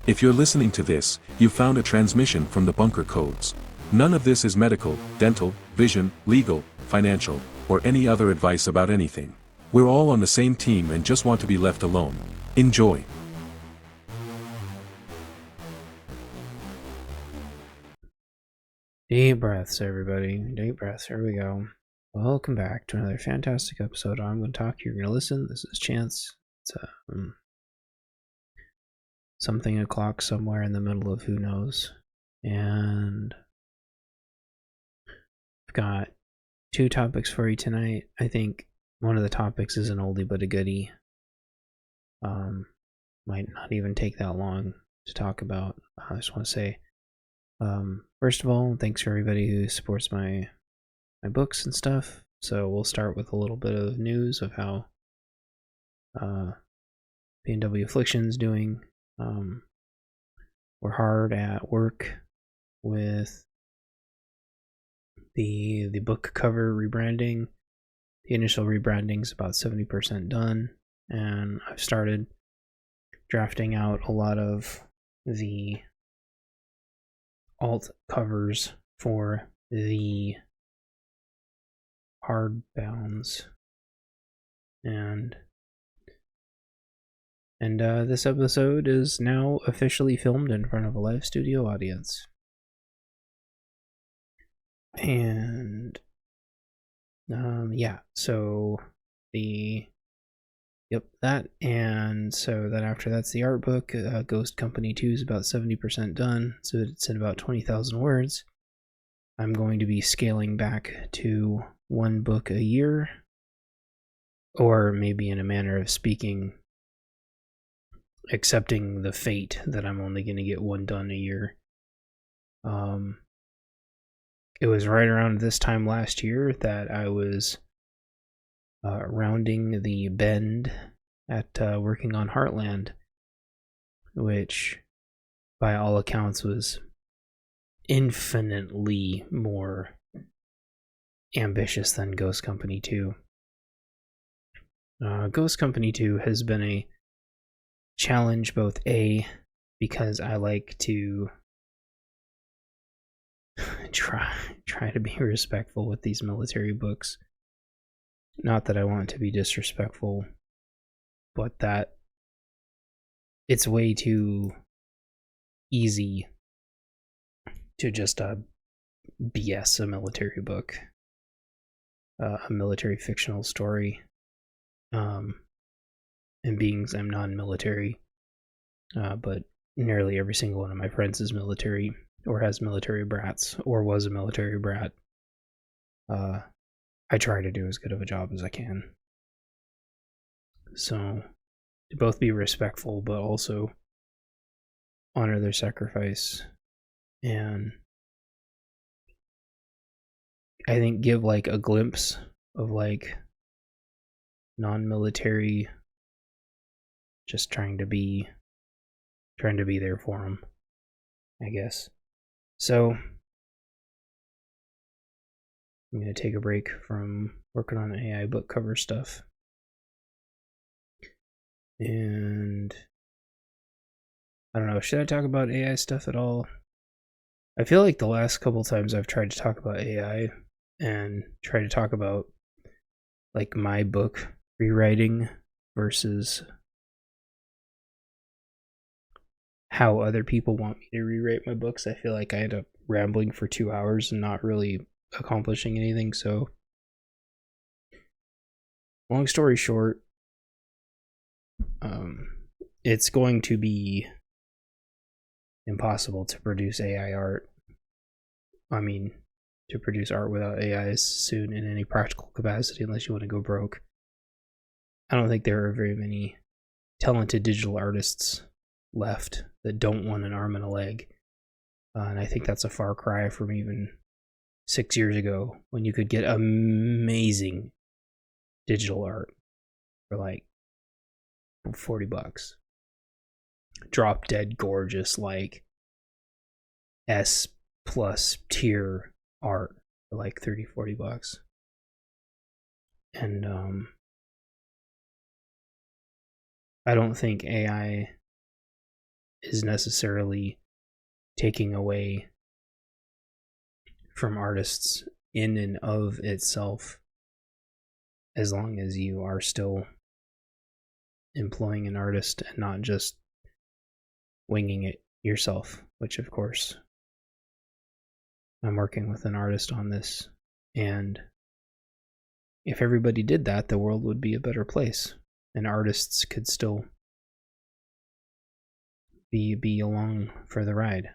If you're listening to this, you found a transmission from the bunker codes. None of this is medical, dental, vision, legal, financial, or any other advice about anything. We're all on the same team and just want to be left alone. Enjoy. Deep breaths, everybody. Deep breaths. Here we go. Welcome back to another fantastic episode. I'm going to talk. You're going to listen. This is Chance. It's something o'clock somewhere in the middle of who knows. And I've got two topics for you tonight. I think one of the topics is an oldie but a goodie. Might not even take that long to talk about. I just want to say, first of all, thanks for everybody who supports my books and stuff. So we'll start with a little bit of news of how PNW Affliction's doing. We're hard at work with the book cover rebranding. The initial rebranding's about 70% done, and I've started drafting out a lot of the alt covers for the hardbounds, and this episode is now officially filmed in front of a live studio audience. And so then after that's the art book. Ghost Company 2 is about 70% done, so it's in about 20,000 words. I'm going to be scaling back to one book a year, or maybe in a manner of speaking, accepting the fate that I'm only going to get one done a year. It was right around this time last year that I was rounding the bend at working on Heartland, which by all accounts was infinitely more ambitious than Ghost Company 2. Ghost Company 2 has been a challenge, both because I like to try to be respectful with these military books. Not that I want to be disrespectful, but that it's way too easy to just BS a military book, a military fictional story. And being I'm non-military, but nearly every single one of my friends is military, or has military brats, or was a military brat. I try to do as good of a job as I can. So, to both be respectful, but also honor their sacrifice, and I think give like a glimpse of like non-military, just trying to be there for them, I guess. So I'm going to take a break from working on AI book cover stuff. And I don't know, should I talk about AI stuff at all? I feel like the last couple times I've tried to talk about AI and try to talk about like my book rewriting versus how other people want me to rewrite my books, I feel like I end up rambling for 2 hours and not really accomplishing anything. So long story short, it's going to be impossible to produce AI art. I mean, to produce art without AI soon in any practical capacity, unless you want to go broke. I don't think there are very many talented digital artists left that don't want an arm and a leg. And I think that's a far cry from even 6 years ago, when you could get amazing digital art for like $40. Drop dead gorgeous, like S plus tier art for like $30-$40. And I don't think AI is necessarily taking away from artists in and of itself, as long as you are still employing an artist and not just winging it yourself, which of course I'm working with an artist on this, and if everybody did that, the world would be a better place, and artists could still be along for the ride.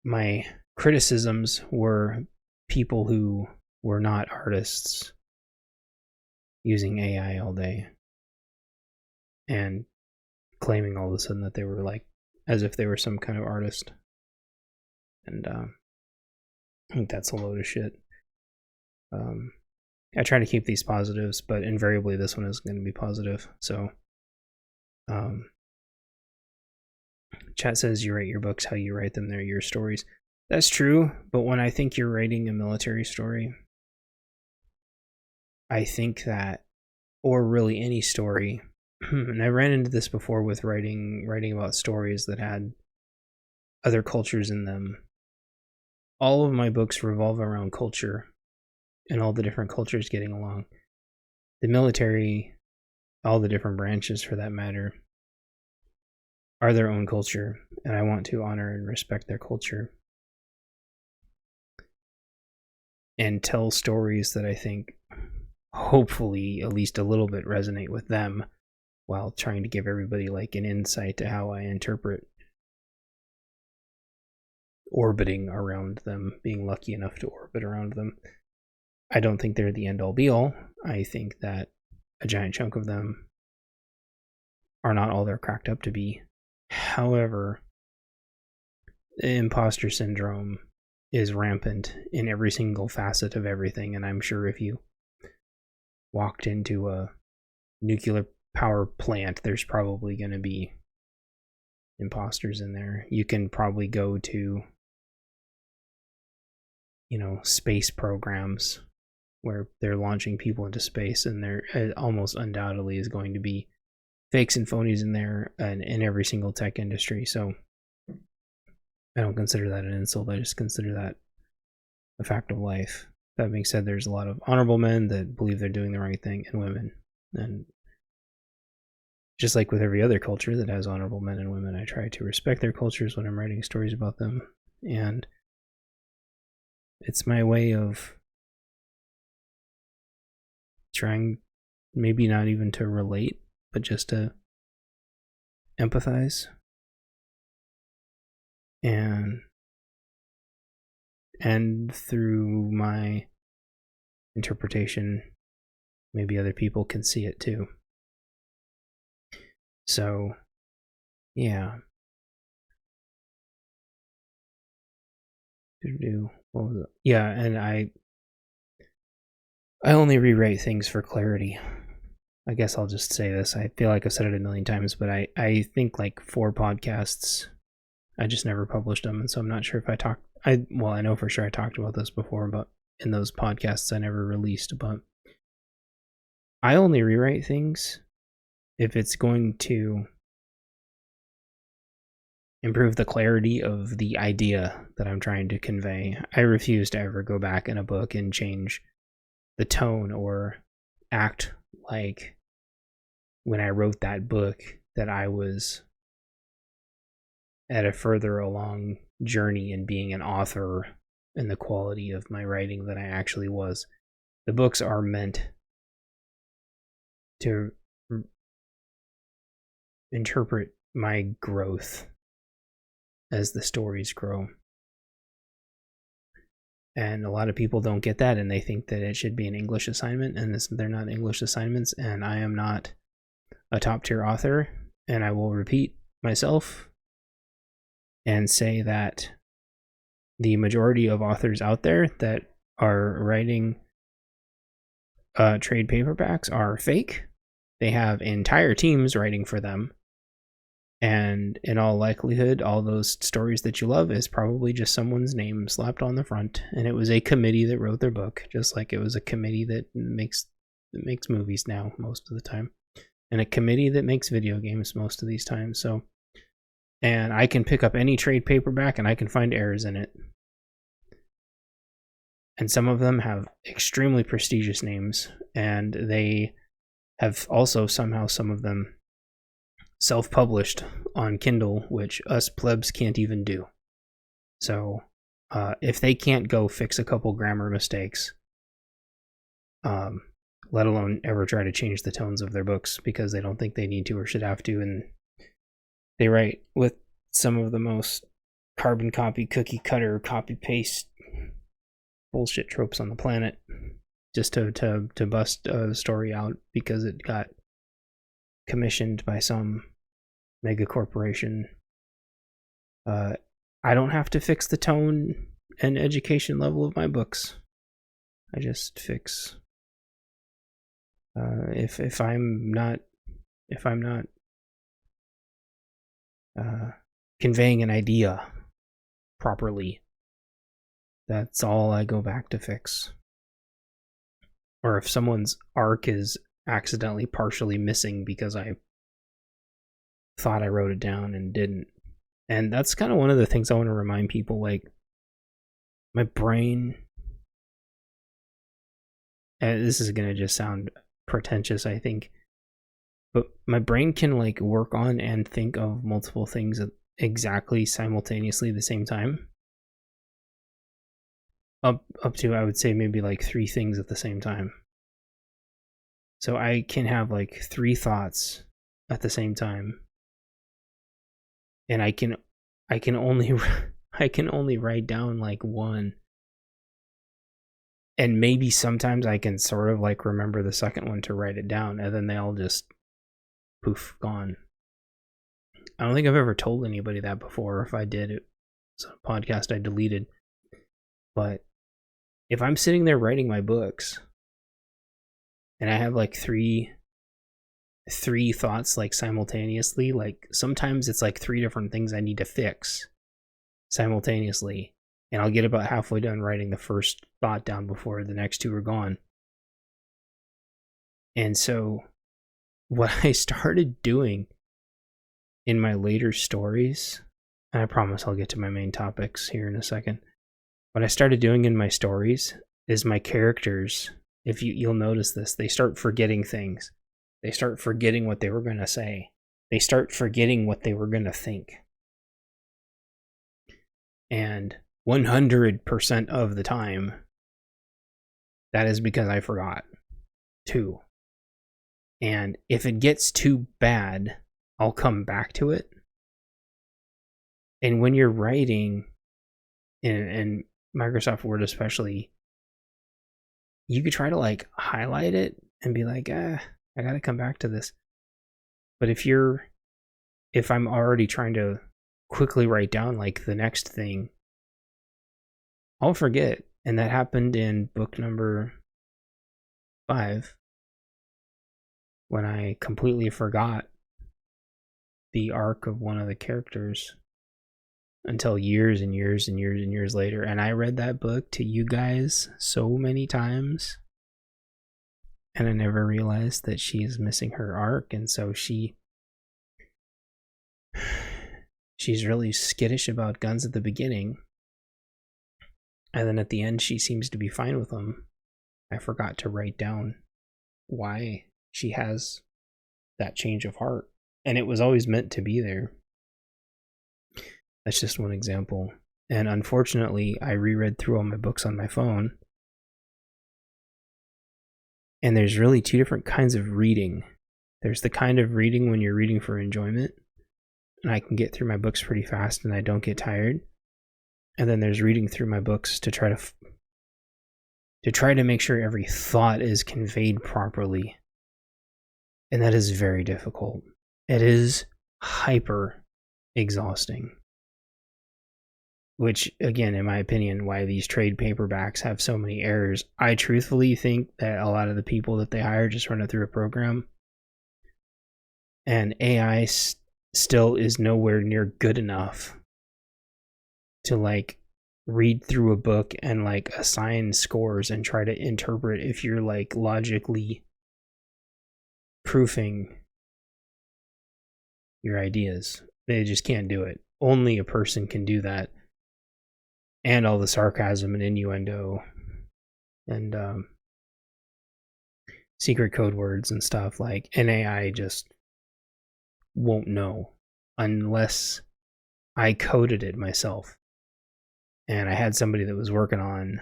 My criticisms were people who were not artists using AI all day and claiming all of a sudden that they were like, as if they were some kind of artist. And I think that's a load of shit. I try to keep these positives, but invariably this one is going to be positive. So, chat says you write your books how you write them. They're your stories. That's true, but when I think you're writing a military story, I think that, or really any story, and I ran into this before with writing about stories that had other cultures in them. All of my books revolve around culture and all the different cultures getting along. The military, all the different branches for that matter, are their own culture, and I want to honor and respect their culture and tell stories that I think hopefully at least a little bit resonate with them, while trying to give everybody like an insight to how I interpret orbiting around them, being lucky enough to orbit around them. I don't think they're the end all be all. I think that a giant chunk of them are not all they're cracked up to be. However, imposter syndrome is rampant in every single facet of everything, and I'm sure if you walked into a nuclear power plant, there's probably going to be imposters in there. You can probably go to, space programs where they're launching people into space, and there almost undoubtedly is going to be fakes and phonies in there, and in every single tech industry. So I don't consider that an insult. I just consider that a fact of life. That being said, there's a lot of honorable men that believe they're doing the right thing, and women. And just like with every other culture that has honorable men and women, I try to respect their cultures when I'm writing stories about them. And it's my way of trying, maybe not even to relate, but just to empathize. And through my interpretation, maybe other people can see it too. So, yeah. What was it? Yeah, and I only rewrite things for clarity. I guess I'll just say this. I feel like I've said it a million times, but I think like 4 podcasts, I just never published them, and so I'm not sure if I know for sure I talked about this before, but in those podcasts I never released. But I only rewrite things if it's going to improve the clarity of the idea that I'm trying to convey. I refuse to ever go back in a book and change the tone or act like when I wrote that book that I was at a further along journey in being an author and the quality of my writing than I actually was. The books are meant to interpret my growth as the stories grow. And a lot of people don't get that, and they think that it should be an English assignment, and they're not English assignments, and I am not a top-tier author, and I will repeat myself and say that the majority of authors out there that are writing trade paperbacks are fake. They have entire teams writing for them, and in all likelihood, all those stories that you love is probably just someone's name slapped on the front, and it was a committee that wrote their book, just like it was a committee that makes movies now most of the time. and a committee that makes video games most of these times. So, and I can pick up any trade paperback and I can find errors in it. And some of them have extremely prestigious names, and they have also somehow, some of them, self-published on Kindle, which us plebs can't even do. So if they can't go fix a couple grammar mistakes, let alone ever try to change the tones of their books because they don't think they need to or should have to, and they write with some of the most carbon copy, cookie cutter, copy paste bullshit tropes on the planet, just to bust a story out because it got commissioned by some mega corporation. I don't have to fix the tone and education level of my books. I just fix if I'm not conveying an idea properly, that's all I go back to fix. Or if someone's arc is accidentally partially missing because I thought I wrote it down and didn't. And that's kind of one of the things I want to remind people, like, my brain, and this is going to just sound pretentious, I think, but my brain can like work on and think of multiple things exactly simultaneously at the same time. Up to, I would say, maybe like 3 things at the same time. So I can have like 3 thoughts at the same time, and I can only write down like 1, and maybe sometimes I can sort of like remember the second one to write it down, and then they all just poof, gone. I don't think I've ever told anybody that before. If I did, it's a podcast I deleted. But if I'm sitting there writing my books and I have like three thoughts like simultaneously, like sometimes it's like 3 different things I need to fix simultaneously, and I'll get about halfway done writing the first thought down before the next 2 are gone. And so what I started doing in my later stories, and I promise I'll get to my main topics here in a second, what I started doing in my stories is my characters, if you'll notice this, they start forgetting things. They start forgetting what they were going to say. They start forgetting what they were going to think. And 100% of the time, that is because I forgot too. And if it gets too bad, I'll come back to it. And when you're writing, in Microsoft Word especially, you could try to like highlight it and be like, I gotta come back to this. But if I'm already trying to quickly write down like the next thing, I'll forget. And that happened in book number 5, when I completely forgot the arc of one of the characters until years and years and years and years later. And I read that book to you guys so many times, and I never realized that she is missing her arc. And so she's really skittish about guns at the beginning, and then at the end she seems to be fine with them. I forgot to write down why she has that change of heart, and it was always meant to be there. That's just one example. And unfortunately, I reread through all my books on my phone, and there's really 2 different kinds of reading. There's the kind of reading when you're reading for enjoyment, and I can get through my books pretty fast and I don't get tired. And then there's reading through my books to try to make sure every thought is conveyed properly. And that is very difficult. It is hyper exhausting. Which, again, in my opinion, why these trade paperbacks have so many errors. I truthfully think that a lot of the people that they hire just run it through a program. And AI still is nowhere near good enough to like read through a book and like assign scores and try to interpret if you're like logically proofing your ideas. They just can't do it. Only a person can do that. And all the sarcasm and innuendo and secret code words and stuff, like an AI just won't know unless I coded it myself. And I had somebody that was working on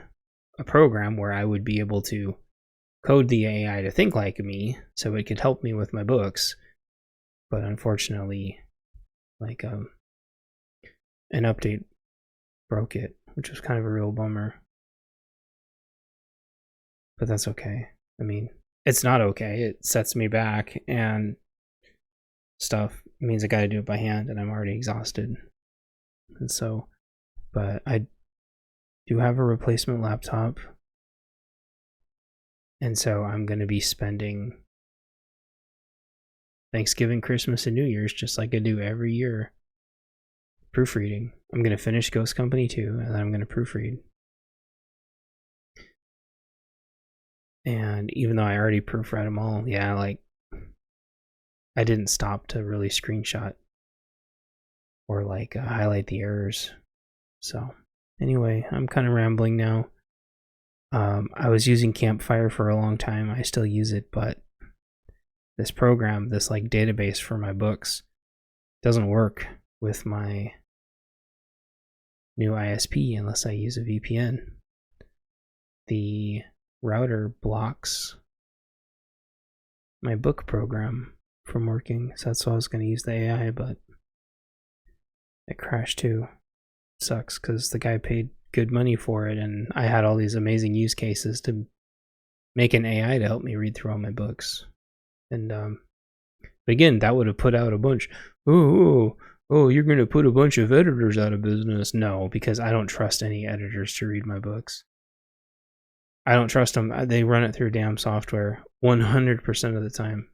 a program where I would be able to code the AI to think like me so it could help me with my books. But unfortunately, like an update broke it, which was kind of a real bummer. But that's okay. I mean, it's not okay. It sets me back and stuff. It means I got to do it by hand, and I'm already exhausted. And so, but I do have a replacement laptop. And so I'm going to be spending Thanksgiving, Christmas, and New Year's, just like I do every year, proofreading. I'm going to finish Ghost Company 2, and then I'm going to proofread. And even though I already proofread them all, yeah, like, I didn't stop to really screenshot or like highlight the errors. So anyway, I'm kind of rambling now. I was using Campfire for a long time. I still use it, but this program, this like database for my books, doesn't work with my new ISP unless I use a VPN. The router blocks my book program from working, so that's why I was going to use the AI, but it crashed too. Sucks because the guy paid good money for it, and I had all these amazing use cases to make an AI to help me read through all my books. And but again, that would have put out a bunch. Oh, you're going to put a bunch of editors out of business. No, because I don't trust any editors to read my books. I don't trust them. They run it through damn software 100% of the time.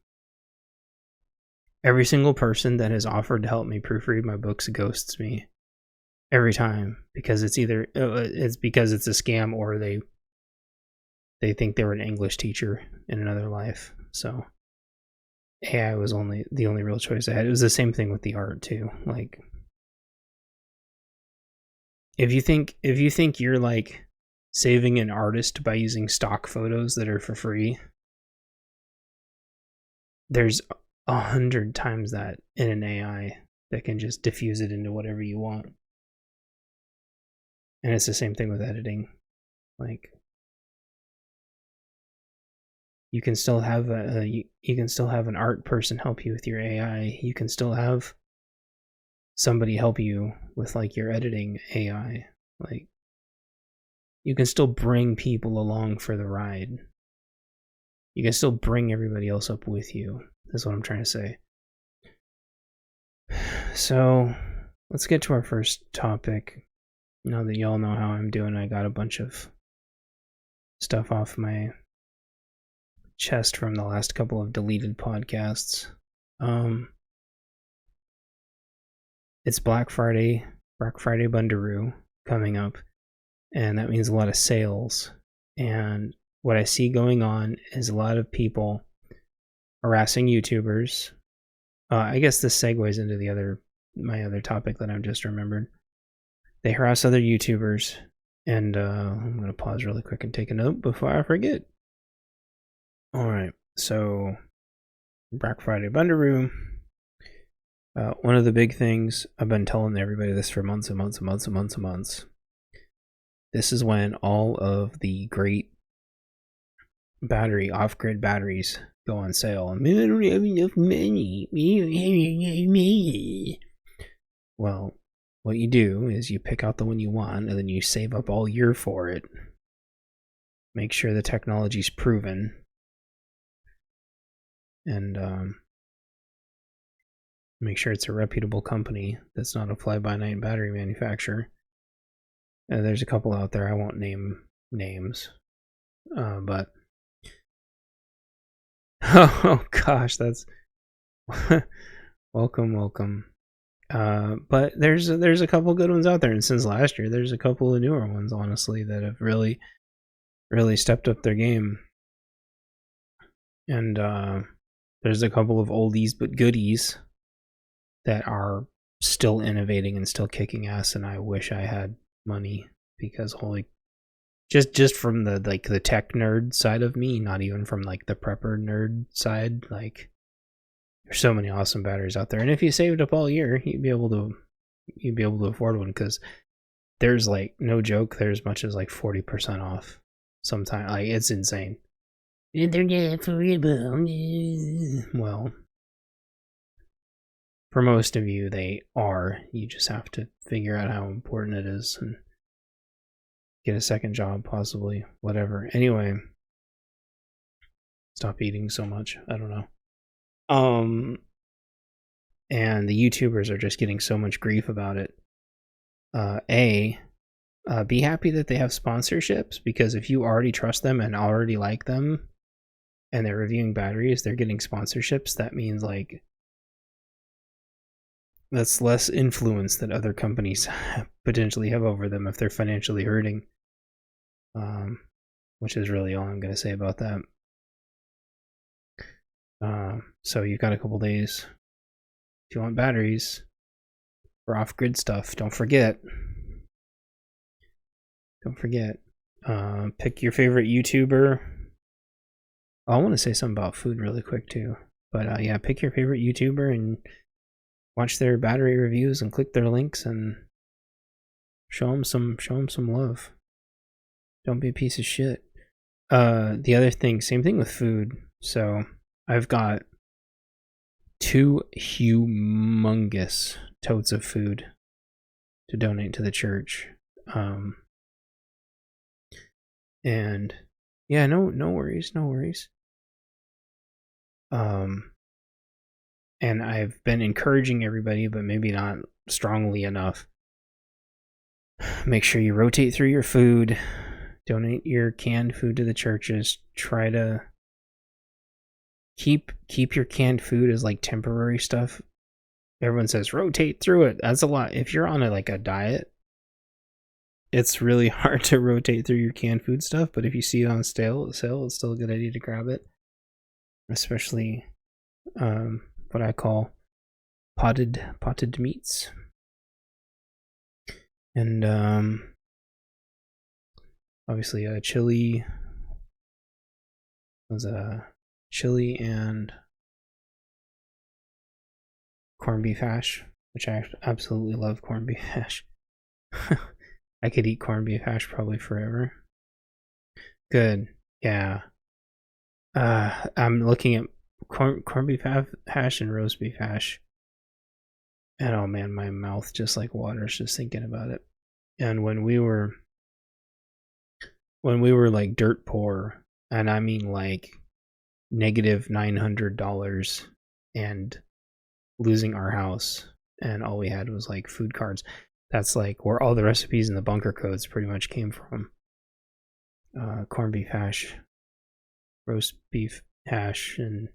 Every single person that has offered to help me proofread my books ghosts me every time, because it's either because it's a scam, or they think they were an English teacher in another life. So AI was the only real choice I had. It was the same thing with the art too. Like, if you think you're like saving an artist by using stock photos that are for free, there's 100 times that in an AI that can just diffuse it into whatever you want. And it's the same thing with editing. Like, you can still have an art person help you with your AI. You can still have somebody help you with like your editing AI. Like, you can still bring people along for the ride. You can still bring everybody else up with you. That's what I'm trying to say. So let's get to our first topic. Now that y'all know how I'm doing, I got a bunch of stuff off my chest from the last couple of deleted podcasts. It's Black Friday Bundaroo coming up, and that means a lot of sales. And what I see going on is a lot of people harassing YouTubers. I guess this segues into my other topic that I've just remembered. They harass other YouTubers, and I'm going to pause really quick and take a note before I forget. Alright, so Black Friday Bundaroo. One of the big things, I've been telling everybody this for months and months and months and months and months. This is when all of the great off-grid batteries go on sale. I don't have enough money. Well, what you do is you pick out the one you want, and then you save up all year for it. Make sure the technology's proven. And make sure it's a reputable company that's not a fly-by-night battery manufacturer. There's a couple out there. I won't name names. But oh gosh, that's welcome. But there's a couple good ones out there, and since last year, there's a couple of newer ones, honestly, that have really stepped up their game. And there's a couple of oldies but goodies that are still innovating and still kicking ass, and I wish I had money, because just from the the tech nerd side of me, not even from like the prepper nerd side, like there's so many awesome batteries out there. And if you saved up all year, you'd be able to afford one, because there's like, no joke, there's as much as like 40% off sometimes. Like, it's insane. Well, for most of you, they are. You just have to figure out how important it is and get a second job, possibly. Whatever. Anyway, stop eating so much. I don't know. And the YouTubers are just getting so much grief about it. Be happy that they have sponsorships, because if you already trust them and already like them, and they're reviewing batteries, they're getting sponsorships. That means like that's less influence that other companies potentially have over them if they're financially hurting. Which is really all I'm going to say about that. So you've got a couple days. If you want batteries for off-grid stuff, don't forget. Pick your favorite YouTuber. I want to say something about food really quick too. But yeah, pick your favorite YouTuber and watch their battery reviews and click their links and show them some love. Don't be a piece of shit. The other thing, same thing with food. So I've got 2 humongous totes of food to donate to the church. And yeah, no worries. And I've been encouraging everybody, but maybe not strongly enough. Make sure you rotate through your food. Donate your canned food to the churches. Try to keep your canned food as like temporary stuff. Everyone says rotate through it. That's a lot. If you're on a diet, it's really hard to rotate through your canned food stuff. But if you see it on sale, it's still a good idea to grab it. Especially what I call potted meats. And obviously chili and corned beef hash, which I absolutely love corned beef hash. I could eat corned beef hash probably forever. Good. Yeah. I'm looking at corned beef hash and roast beef hash. And oh man, my mouth just like waters just thinking about it. And when we were like dirt poor, and I mean like negative $900 and losing our house, and all we had was like food cards. That's like where all the recipes in the bunker codes pretty much came from. Corned beef hash, roast beef hash, and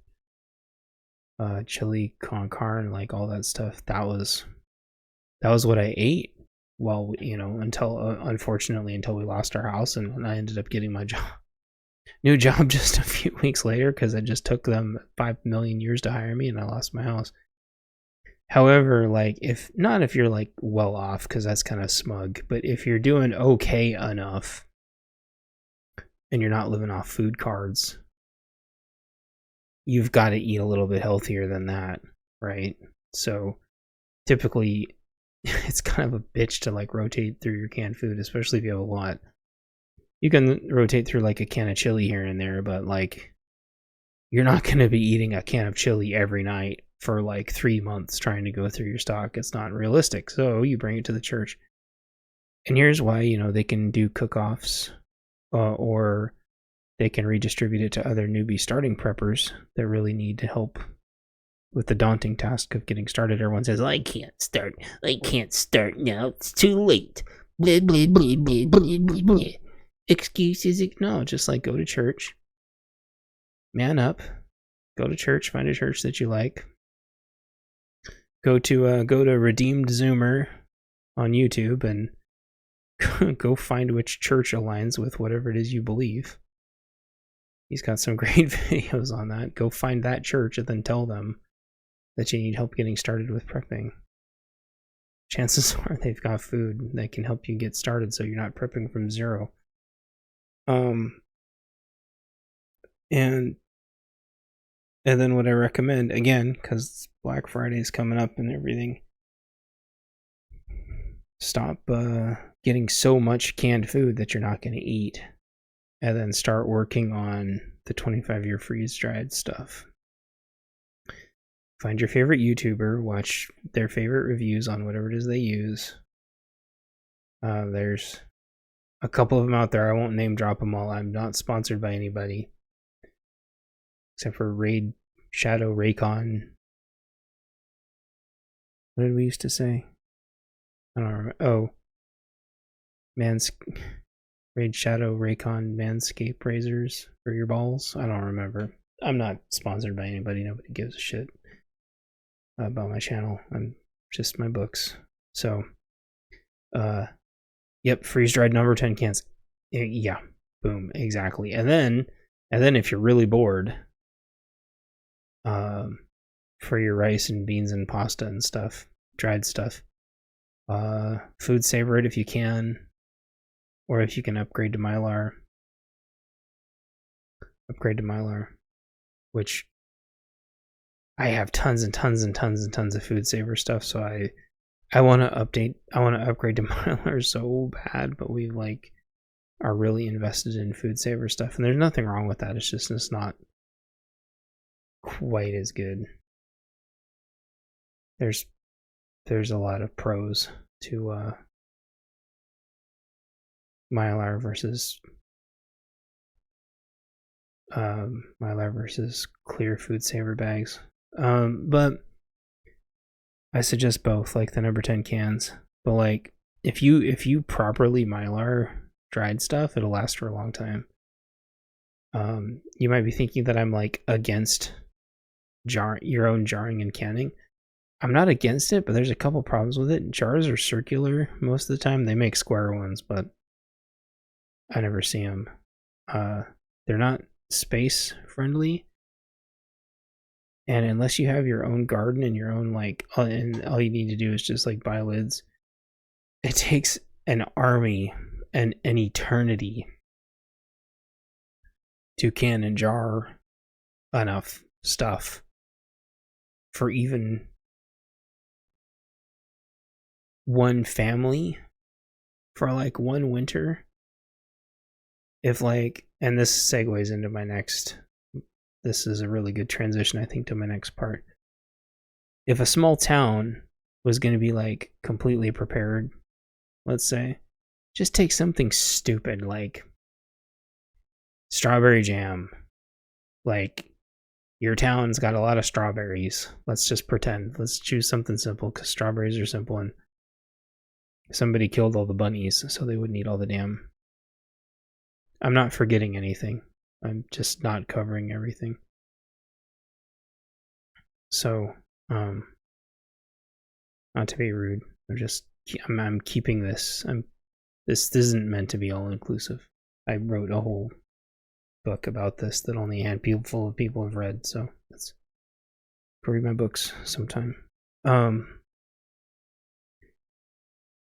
chili con carne, like all that stuff. That was what I ate. Well, unfortunately, until we lost our house, and I ended up getting my new job just a few weeks later, because it just took them 5 million years to hire me, and I lost my house. However, like if you're like well off, because that's kind of smug, but if you're doing okay enough and you're not living off food cards, you've got to eat a little bit healthier than that, right? So typically it's kind of a bitch to like rotate through your canned food, especially if you have a lot. You can rotate through like a can of chili here and there, but like you're not going to be eating a can of chili every night for like 3 months trying to go through your stock. It's not realistic. So you bring it to the church. And here's why, they can do cook-offs, or they can redistribute it to other newbie starting preppers that really need to help with the daunting task of getting started. Everyone says, I can't start now, it's too late. Blah, blah, blah, blah, blah, blah, blah. Excuses. No, just like go to church. Man up. Go to church. Find a church that you like. Go to Redeemed Zoomer on YouTube and go find which church aligns with whatever it is you believe. He's got some great videos on that. Go find that church and then tell them that you need help getting started with prepping, chances are they've got food that can help you get started so you're not prepping from zero. And then what I recommend, again, because Black Friday is coming up and everything, stop getting so much canned food that you're not going to eat, and then start working on the 25-year freeze-dried stuff. Find your favorite YouTuber, watch their favorite reviews on whatever it is they use. There's a couple of them out there. I won't name drop them all. I'm not sponsored by anybody. Except for Raid Shadow Raycon. What did we used to say? I don't remember. Oh. Raid Shadow Raycon Manscape Razors for your balls. I don't remember. I'm not sponsored by anybody. Nobody gives a shit about my channel. I'm just my books. So, yep, freeze-dried number 10 cans. Yeah, boom, exactly. And then if you're really bored, for your rice and beans and pasta and stuff, dried stuff, food saver it if you can, or if you can upgrade to Mylar. Which I have tons and tons and tons and tons of food saver stuff, so I want to upgrade to Mylar so bad, but we are really invested in food saver stuff, and there's nothing wrong with that. It's just it's not quite as good. There's a lot of pros to Mylar versus clear food saver bags. But I suggest both, like the number 10 cans. But like if you properly Mylar dried stuff, it'll last for a long time. You might be thinking that I'm like against your own jarring and canning. I'm not against it, but there's a couple problems with it. Jars are circular most of the time. They make square ones, but I never see them. They're not space friendly, and unless you have your own garden and your own and all you need to do is just buy lids, it takes an army and an eternity to can and jar enough stuff for even one family for one winter. If and this segues into my next, this is a really good transition I think to my next part. If a small town was going to be completely prepared, let's say, just take something stupid like strawberry jam. Your town's got a lot of strawberries. Let's just pretend. Let's choose something simple because strawberries are simple, and somebody killed all the bunnies so they wouldn't eat all the damn. I'm not forgetting anything. I'm just not covering everything. So, not to be rude, I'm keeping this. This isn't meant to be all inclusive. I wrote a whole book about this that only a handful of people have read, so let's read my books sometime.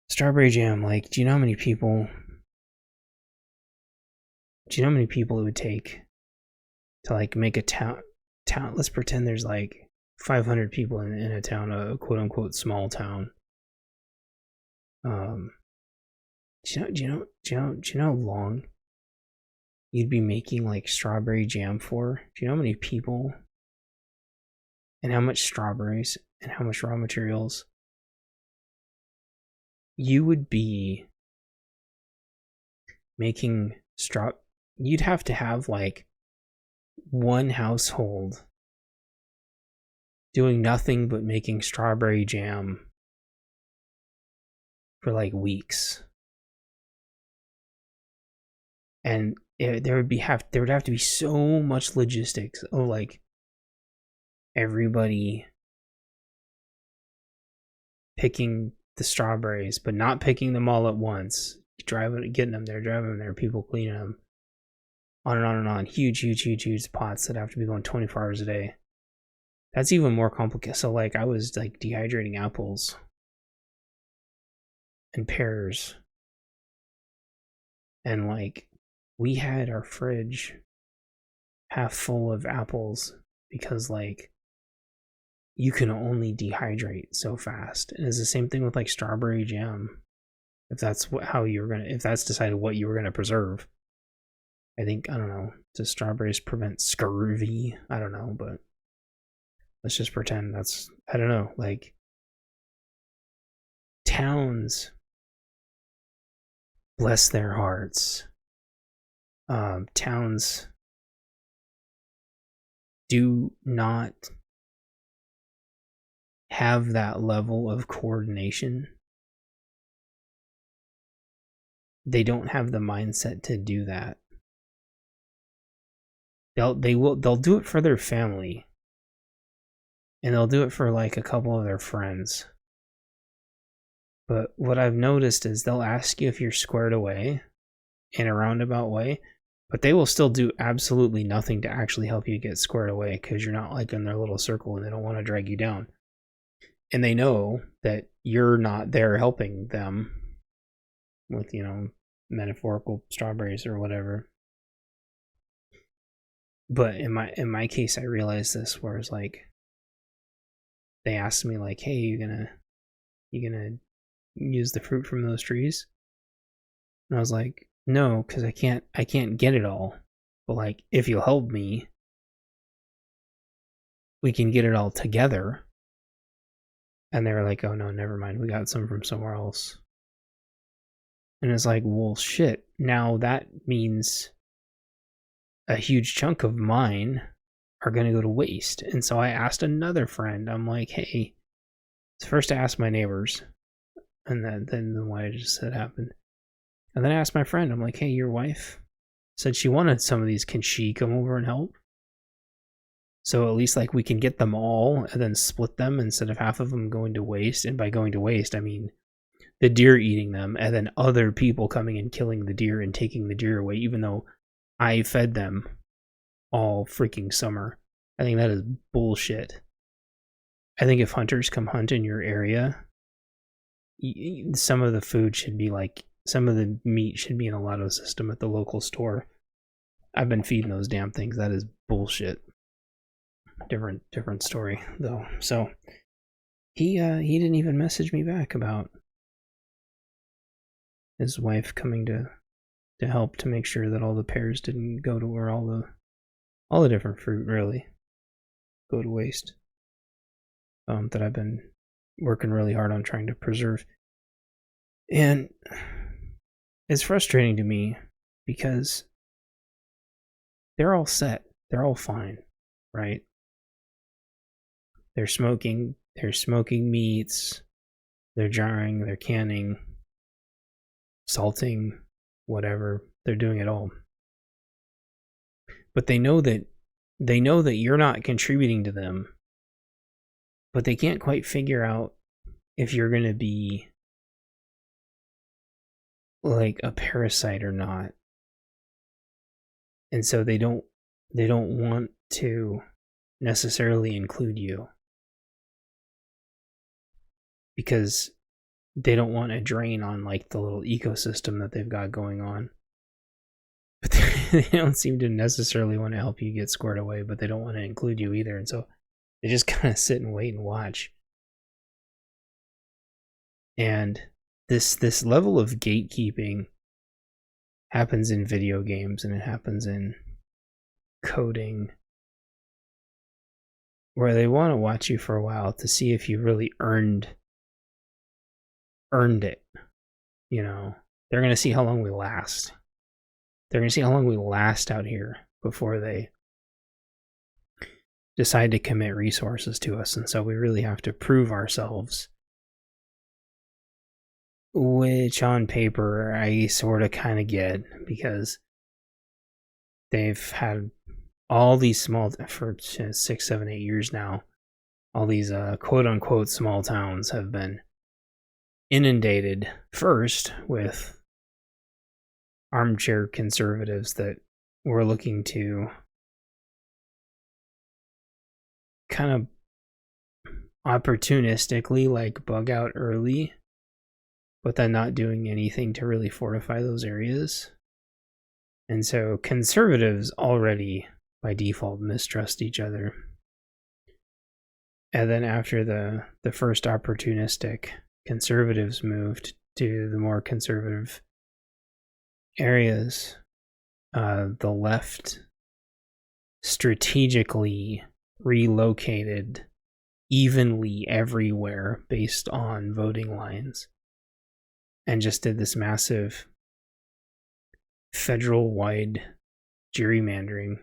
Strawberry jam, do you know how many people it would take to make a town? Let's pretend there's 500 people in a town, a quote unquote small town. Do you know how long you'd be making strawberry jam for? Do you know how many people and how much strawberries and how much raw materials you would be making? You'd have to have one household doing nothing but making strawberry jam for weeks, and there would have to be so much logistics of everybody picking the strawberries but not picking them all at once, getting them there, people cleaning them, on and on and on. Huge pots that have to be going 24 hours a day. That's even more complicated. So like I was like dehydrating apples and pears, and like we had our fridge half full of apples because like you can only dehydrate so fast. And it's the same thing with like strawberry jam. If that's if that's decided what you were gonna preserve. I think, I don't know, does strawberries prevent scurvy? I don't know, but let's just pretend that's, I don't know, like towns, bless their hearts, towns do not have that level of coordination. They don't have the mindset to do that. They'll do it for their family, and they'll do it for like a couple of their friends. But what I've noticed is they'll ask you if you're squared away in a roundabout way, but they will still do absolutely nothing to actually help you get squared away because you're not like in their little circle and they don't want to drag you down. And they know that you're not there helping them with, you know, metaphorical strawberries or whatever. But in my case, I realized this, where it's like they asked me like, "Hey, you gonna use the fruit from those trees?" And I was like, "No, because I can't get it all. But like, if you'll help me, we can get it all together." And they were like, "Oh no, never mind. We got some from somewhere else." And it's like, well, shit. Now that means a huge chunk of mine are going to go to waste. And so I asked another friend, I'm like, hey, so first I asked my neighbors, and then what I just said happened. And then I asked my friend, I'm like, hey, your wife said she wanted some of these. Can she come over and help? So at least like we can get them all and then split them instead of half of them going to waste. And by going to waste, I mean the deer eating them and then other people coming and killing the deer and taking the deer away, even though I fed them all freaking summer. I think that is bullshit. I think if hunters come hunt in your area, some of the food should be like, some of the meat should be in a lotto system at the local store. I've been feeding those damn things. That is bullshit. Different story though. So he didn't even message me back about his wife coming to help to make sure that all the pears didn't go to, or all the different fruit really go to waste. That I've been working really hard on trying to preserve. And it's frustrating to me because they're all set. They're all fine, right? They're smoking meats, they're jarring, they're canning, salting, whatever. They're doing it all. But they know that you're not contributing to them. But they can't quite figure out if you're going to be like a parasite or not. And so they don't want to necessarily include you because they don't want a drain on like the little ecosystem that they've got going on. But they don't seem to necessarily want to help you get squared away, but they don't want to include you either. And so they just kind of sit and wait and watch. And this level of gatekeeping happens in video games, and it happens in coding, where they want to watch you for a while to see if you really earned it. You know, they're going to see how long we last. They're going to see how long we last out here before they decide to commit resources to us. And so we really have to prove ourselves, which on paper I sort of kind of get, because they've had all these small, for 6, 7, 8 years now, all these quote unquote small towns have been inundated first with armchair conservatives that were looking to kind of opportunistically like bug out early, but then not doing anything to really fortify those areas. And so conservatives already by default mistrust each other. And then after the first opportunistic conservatives moved to the more conservative areas, the left strategically relocated evenly everywhere based on voting lines and just did this massive federal-wide gerrymandering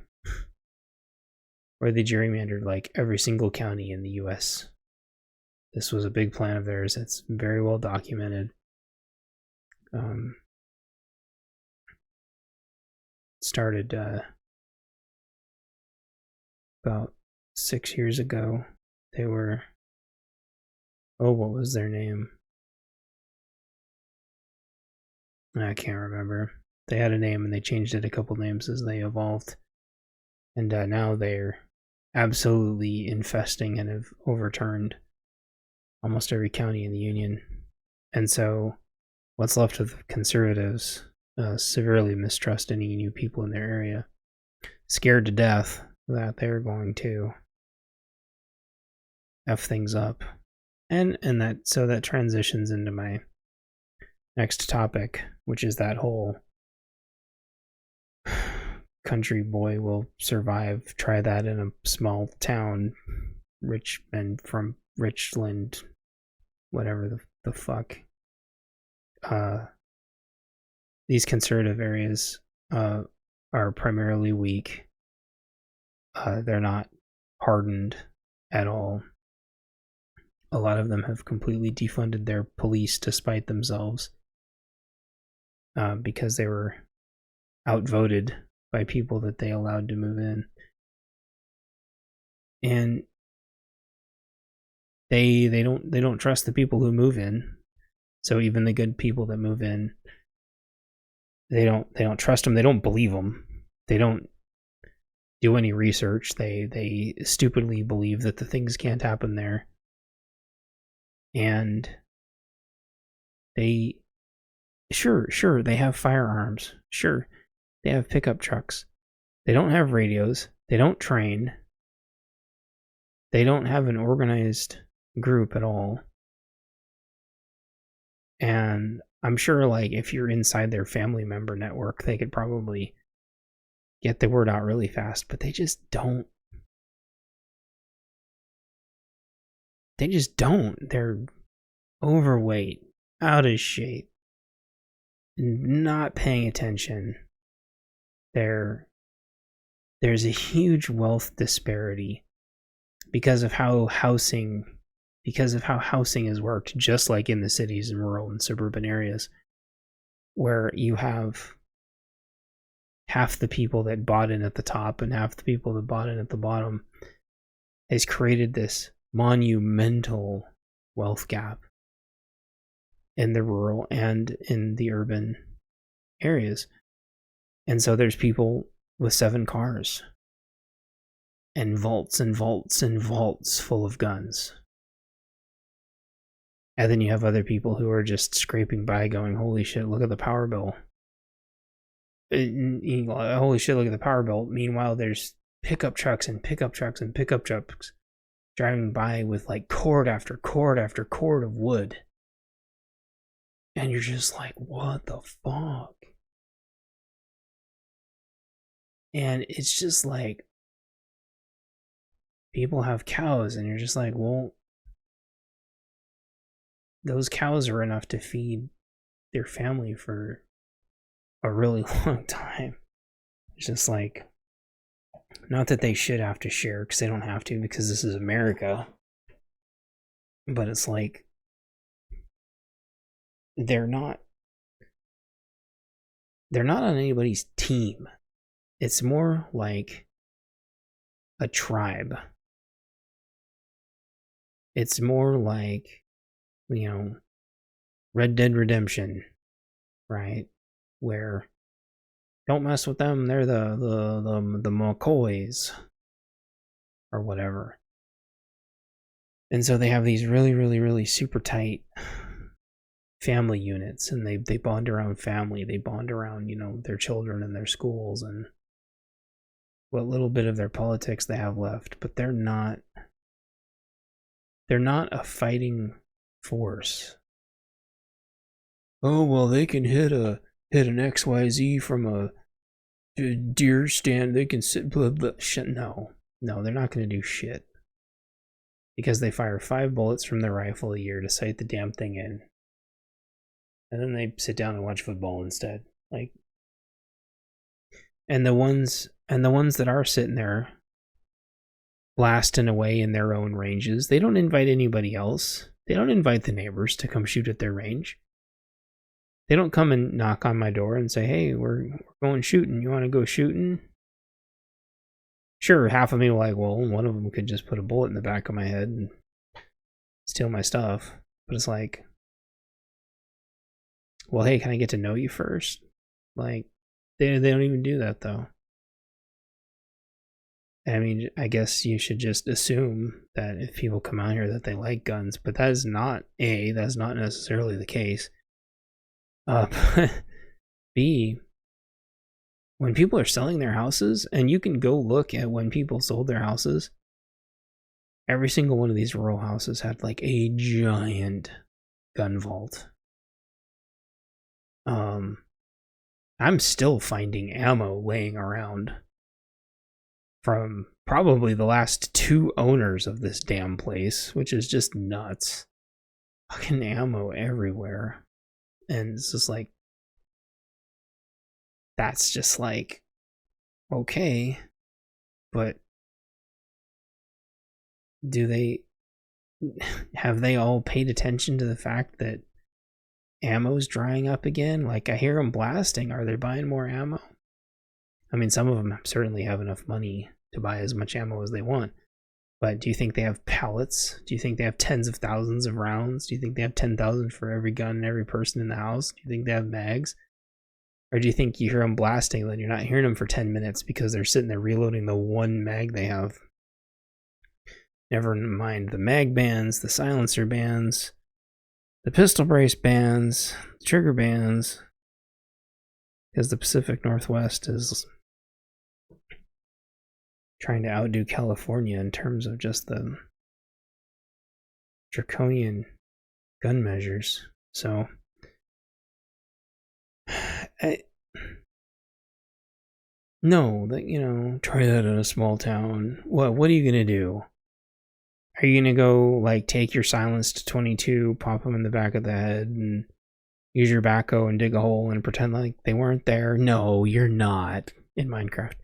where they gerrymandered like every single county in the US. This was a big plan of theirs. It's very well documented. Started about 6 years ago. They were, what was their name? I can't remember. They had a name and they changed it a couple names as they evolved. And now they're absolutely infesting and have overturned almost every county in the union. And so what's left of the conservatives severely mistrust any new people in their area, scared to death that they're going to F things up. And that transitions into my next topic, which is that whole country boy will survive, try that in a small town, rich and from Richland, whatever the fuck. These conservative areas are primarily weak. They're not hardened at all. A lot of them have completely defunded their police to spite themselves because they were outvoted by people that they allowed to move in. And they don't trust the people who move in. So even the good people that move in, they don't trust them. They don't believe them. They don't do any research. They stupidly believe that the things can't happen there. And they sure they have firearms. Sure, they have pickup trucks. They don't have radios. They don't train. They don't have an organized group at all. And I'm sure, like, if you're inside their family member network, they could probably get the word out really fast, but they just don't. They just don't. They're overweight, out of shape, not paying attention. There's a huge wealth disparity because of how housing has worked, just like in the cities and rural and suburban areas, where you have half the people that bought in at the top and half the people that bought in at the bottom, has created this monumental wealth gap in the rural and in the urban areas. And so there's people with 7 cars and vaults and vaults and vaults full of guns. And then you have other people who are just scraping by going, holy shit, look at the power bill. Holy shit, look at the power bill. Meanwhile, there's pickup trucks and pickup trucks and pickup trucks driving by with like cord after cord after cord of wood. And you're just like, what the fuck? And it's just like, people have cows, and you're just like, well, those cows are enough to feed their family for a really long time. It's just like, not that they should have to share, because they don't have to, because this is America. But it's like, they're not on anybody's team. It's more like a tribe. It's more like, Red Dead Redemption, right? Where, don't mess with them, they're the McCoys or whatever. And so they have these really, really, really super tight family units, and they bond around family. They bond around, their children and their schools and what little bit of their politics they have left. But they're not a fighting force. Oh, well, they can hit an XYZ from a deer stand. They can sit blah blah shit. No, they're not going to do shit. Because they fire 5 bullets from their rifle a year to sight the damn thing in. And then they sit down and watch football instead. And the ones that are sitting there blasting away in their own ranges, they don't invite anybody else. They don't invite the neighbors to come shoot at their range. They don't come and knock on my door and say, hey, we're going shooting. You want to go shooting? Sure, half of me will one of them could just put a bullet in the back of my head and steal my stuff. But it's well, hey, can I get to know you first? They don't even do that, though. I mean, I guess you should just assume that if people come out here that they like guns, but that's not necessarily the case. B, when people are selling their houses, and you can go look at when people sold their houses, every single one of these rural houses had a giant gun vault. I'm still finding ammo laying around from probably the last 2 owners of this damn place, which is just nuts. Fucking ammo everywhere. And it's just that's just okay, but have they all paid attention to the fact that ammo's drying up again? I hear them blasting. Are they buying more ammo? I mean, some of them certainly have enough money to buy as much ammo as they want. But do you think they have pallets? Do you think they have tens of thousands of rounds? Do you think they have 10,000 for every gun and every person in the house? Do you think they have mags? Or do you think you hear them blasting, then you're not hearing them for 10 minutes because they're sitting there reloading the one mag they have? Never mind the mag bans, the silencer bans, the pistol brace bans, the trigger bans, because the Pacific Northwest is trying to outdo California in terms of just the draconian gun measures. So, try that in a small town. What are you gonna do? Are you gonna go take your silenced 22, pop them in the back of the head, and use your backhoe and dig a hole and pretend like they weren't there? No, you're not. In Minecraft,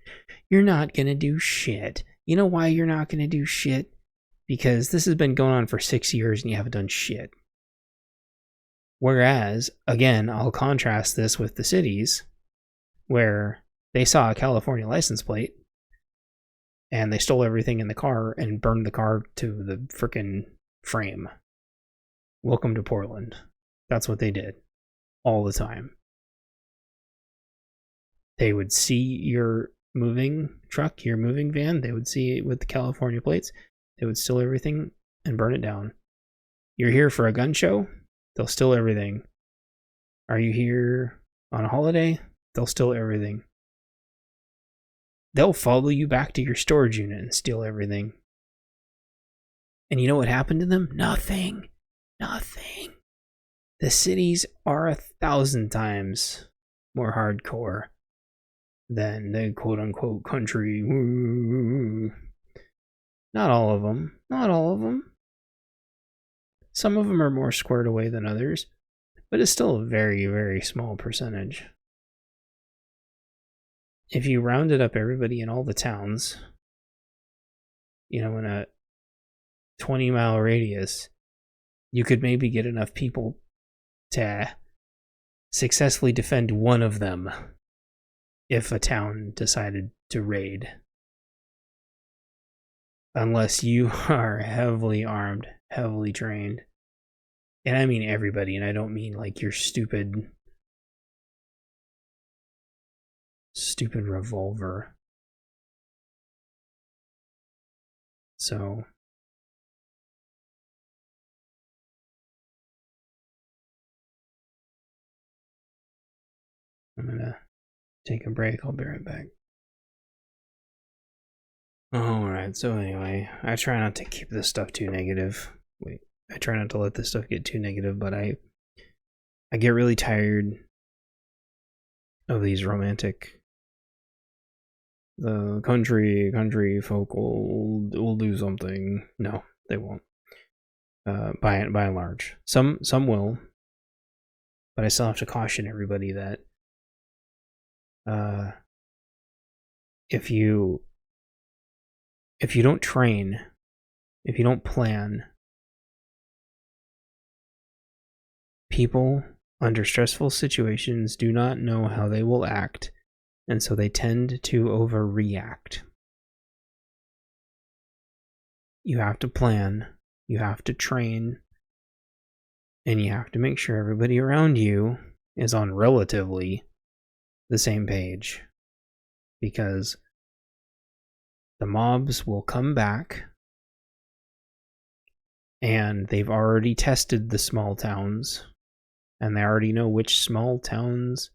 you're not gonna do shit. You know why you're not gonna do shit? Because this has been going on for 6 years and you haven't done shit. Whereas, again, I'll contrast this with the cities where they saw a California license plate and they stole everything in the car and burned the car to the frickin' frame. Welcome to Portland. That's what they did all the time. They would see your moving truck, your moving van, they would see it with the California plates, they would steal everything and burn it down. You're here for a gun show? They'll steal everything. Are you here on a holiday? They'll steal everything. They'll follow you back to your storage unit and steal everything. And you know what happened to them? Nothing. The cities are 1,000 times more hardcore than the quote-unquote country. Not all of them. Some of them are more squared away than others, but it's still a very, very small percentage. If you rounded up everybody in all the towns, in a 20-mile radius, you could maybe get enough people to successfully defend one of them if a town decided to raid. Unless you are heavily armed, heavily trained. And I mean everybody, and I don't mean your stupid revolver. So, I'm gonna take a break. I'll be right back. Alright, so anyway, I try not to keep this stuff too negative. I try not to let this stuff get too negative, but I get really tired of these romantic, the country folk will do something. No, they won't. By and large, some will, but I still have to caution everybody that if you don't train, if you don't plan, people under stressful situations do not know how they will act, and so they tend to overreact. You have to plan, you have to train, and you have to make sure everybody around you is on relatively the same page, because the mobs will come back, and they've already tested the small towns, and they already know which small towns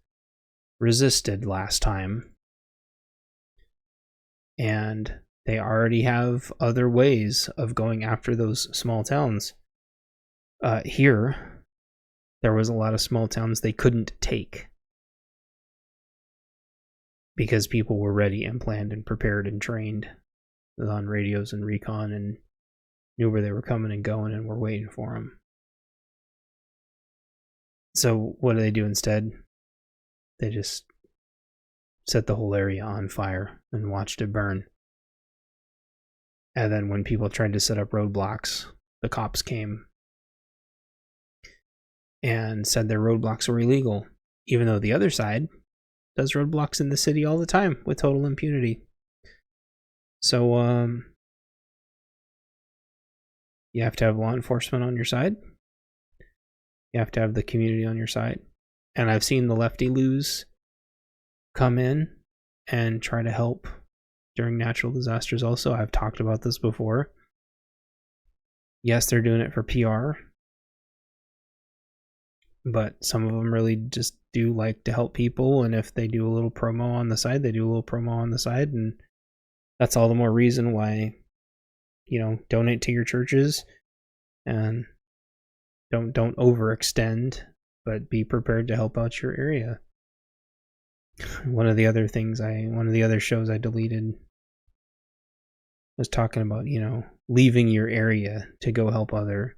resisted last time, and they already have other ways of going after those small towns. Here, there was a lot of small towns they couldn't take because people were ready and planned and prepared and trained on radios and recon and knew where they were coming and going and were waiting for them. So what do they do instead? They just set the whole area on fire and watched it burn. And then when people tried to set up roadblocks, the cops came and said their roadblocks were illegal, even though the other side does roadblocks in the city all the time with total impunity. So, you have to have law enforcement on your side. You have to have the community on your side. And I've seen the lefty-loos come in and try to help during natural disasters also. I've talked about this before. Yes, they're doing it for PR, but some of them really just do like to help people, and if they do a little promo on the side, they do a little promo on the side, and that's all the more reason why, donate to your churches, and don't overextend, but be prepared to help out your area. One of the other shows I deleted was talking about, leaving your area to go help other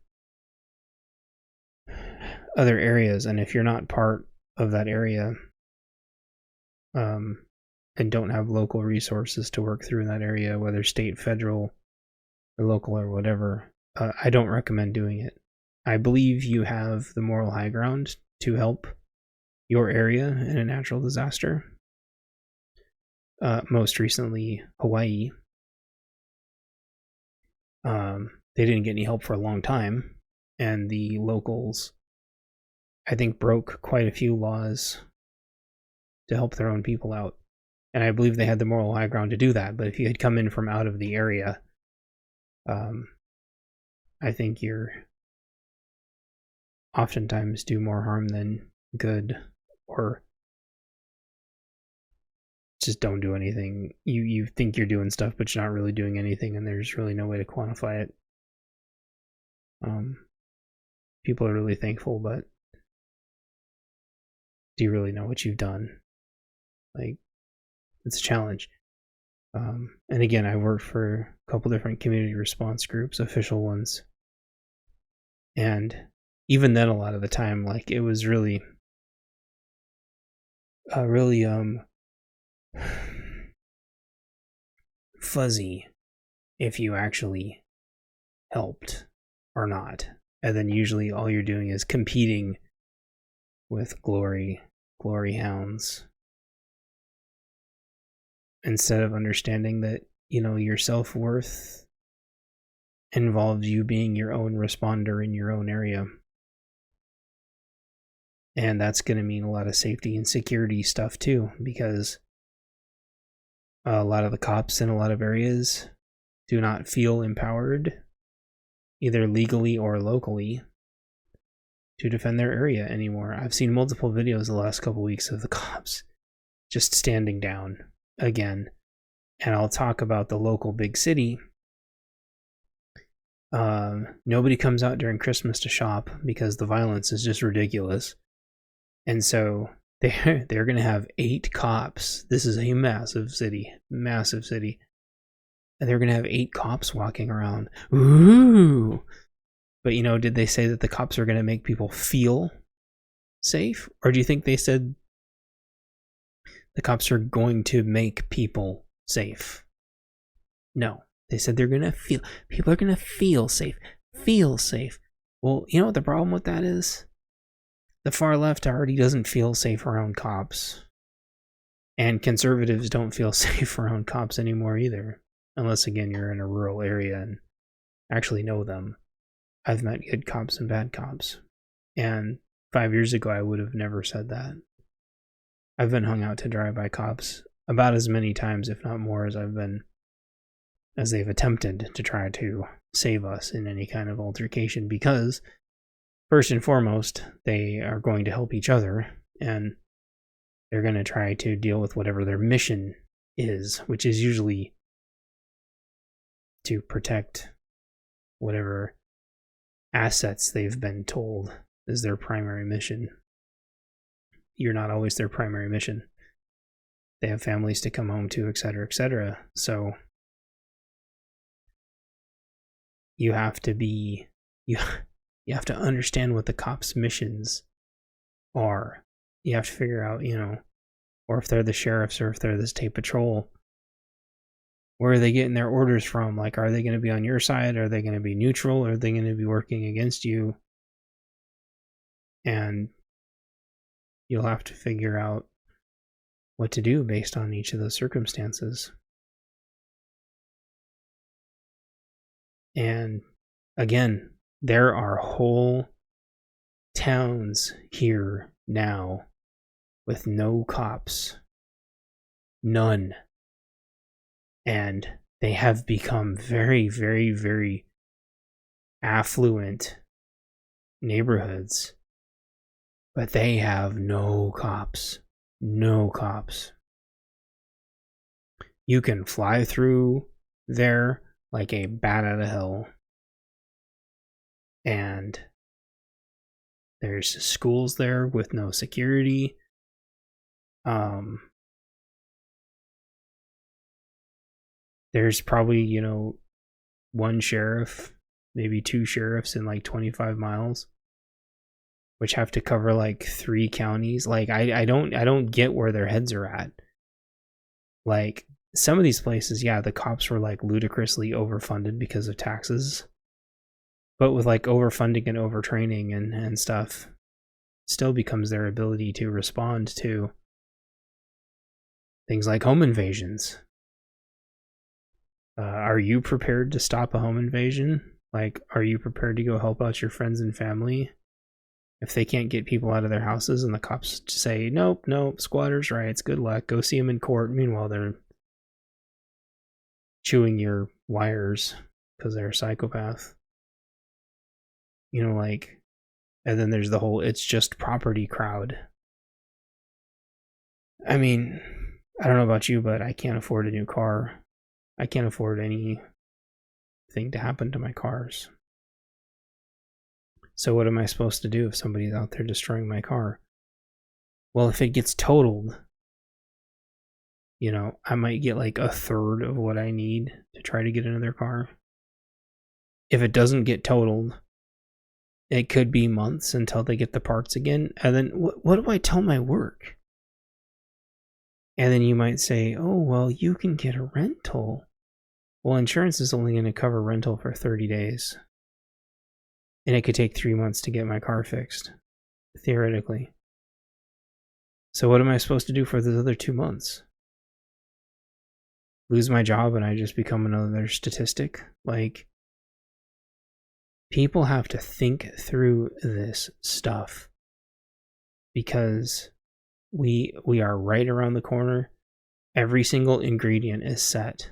areas, and if you're not part of that area, and don't have local resources to work through in that area, whether state, federal, or local, or whatever, I don't recommend doing it. I believe you have the moral high ground to help your area in a natural disaster. Most recently, Hawaii. They didn't get any help for a long time, and the locals, I think, broke quite a few laws to help their own people out. And I believe they had the moral high ground to do that, but if you had come in from out of the area, I think you're oftentimes do more harm than good, or just don't do anything. You think you're doing stuff, but you're not really doing anything, and there's really no way to quantify it. People are really thankful, but do you really know what you've done? Like, it's a challenge. And again, I worked for a couple different community response groups, official ones, and even then, a lot of the time, like, it was really fuzzy if you actually helped or not. And then usually all you're doing is competing with glory hounds, instead of understanding that, your self-worth involves you being your own responder in your own area. And that's going to mean a lot of safety and security stuff too, because a lot of the cops in a lot of areas do not feel empowered, either legally or locally, to defend their area anymore. I've seen multiple videos the last couple weeks of the cops just standing down again. And I'll talk about the local big city. Nobody comes out during Christmas to shop because the violence is just ridiculous. And so they're going to have 8 cops. This is a massive city. And they're going to have 8 cops walking around. Ooh! But, did they say that the cops are going to make people feel safe? Or do you think they said the cops are going to make people safe? No. They said people are going to feel safe. Feel safe. Well, you know what the problem with that is? The far left already doesn't feel safe around cops. And conservatives don't feel safe around cops anymore either. Unless, again, you're in a rural area and actually know them. I've met good cops and bad cops. And 5 years ago, I would have never said that. I've been hung out to dry by cops about as many times, if not more, as they've attempted to try to save us in any kind of altercation, because first and foremost, they are going to help each other, and they're going to try to deal with whatever their mission is, which is usually to protect whatever assets they've been told is their primary mission. You're not always their primary mission. They have families to come home to, etc., etc. So you have to understand what the cops' missions are. You have to figure out, or if they're the sheriffs or if they're the state patrol, where are they getting their orders from? Like, are they going to be on your side? Are they going to be neutral? Are they going to be working against you? And you'll have to figure out what to do based on each of those circumstances. And again, there are whole towns here now with no cops. None. And they have become very, very, very affluent neighborhoods. But they have no cops. No cops. You can fly through there like a bat out of hell. And there's schools there with no security. There's probably, one sheriff, maybe 2 sheriffs in like 25 miles, which have to cover like 3 counties. Like, I don't get where their heads are at. Like, some of these places, yeah, the cops were like ludicrously overfunded because of taxes. But with like overfunding and overtraining and stuff, still becomes their ability to respond to things like home invasions. Are you prepared to stop a home invasion? Like, are you prepared to go help out your friends and family if they can't get people out of their houses and the cops say, nope, squatters' rights, good luck, go see them in court. Meanwhile, they're chewing your wires because they're a psychopath. And then there's the whole it's just property crowd. I mean, I don't know about you, but I can't afford a new car. I can't afford anything to happen to my cars. So what am I supposed to do if somebody's out there destroying my car? Well, if it gets totaled, I might get like a third of what I need to try to get another car. If it doesn't get totaled, it could be months until they get the parts again. And then what do I tell my work? And then you might say, oh, well, you can get a rental. Well, insurance is only going to cover rental for 30 days. And it could take 3 months to get my car fixed, theoretically. So what am I supposed to do for those other 2 months? Lose my job and I just become another statistic? Like, people have to think through this stuff because we are right around the corner. Every single ingredient is set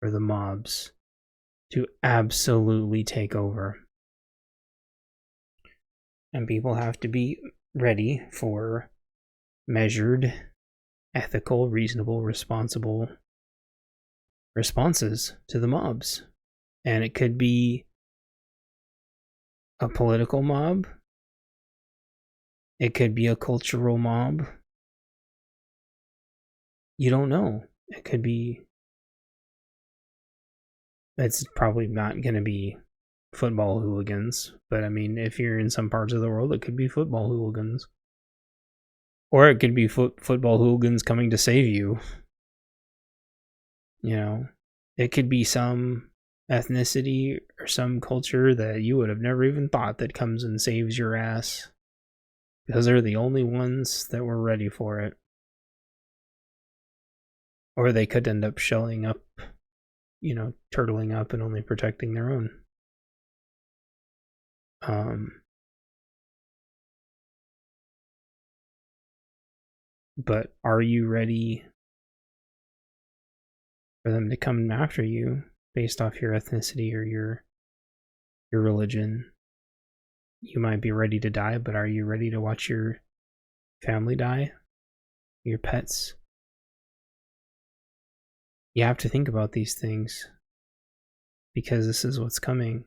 for the mobs to absolutely take over. And people have to be ready for measured, ethical, reasonable, responsible responses to the mobs. And it could be a political mob. It could be a cultural mob. You don't know. It could be... It's probably not going to be football hooligans. But I mean, if you're in some parts of the world, it could be football hooligans. Or it could be football hooligans coming to save you. You know, it could be some ethnicity or some culture that you would have never even thought that comes and saves your ass. Because they're the only ones that were ready for it. Or they could end up shelling up, you know, turtling up and only protecting their own. But are you ready for them to come after you based off your ethnicity or your religion? You might be ready to die, but are you ready to watch your family die? Your pets? You have to think about these things because this is what's coming.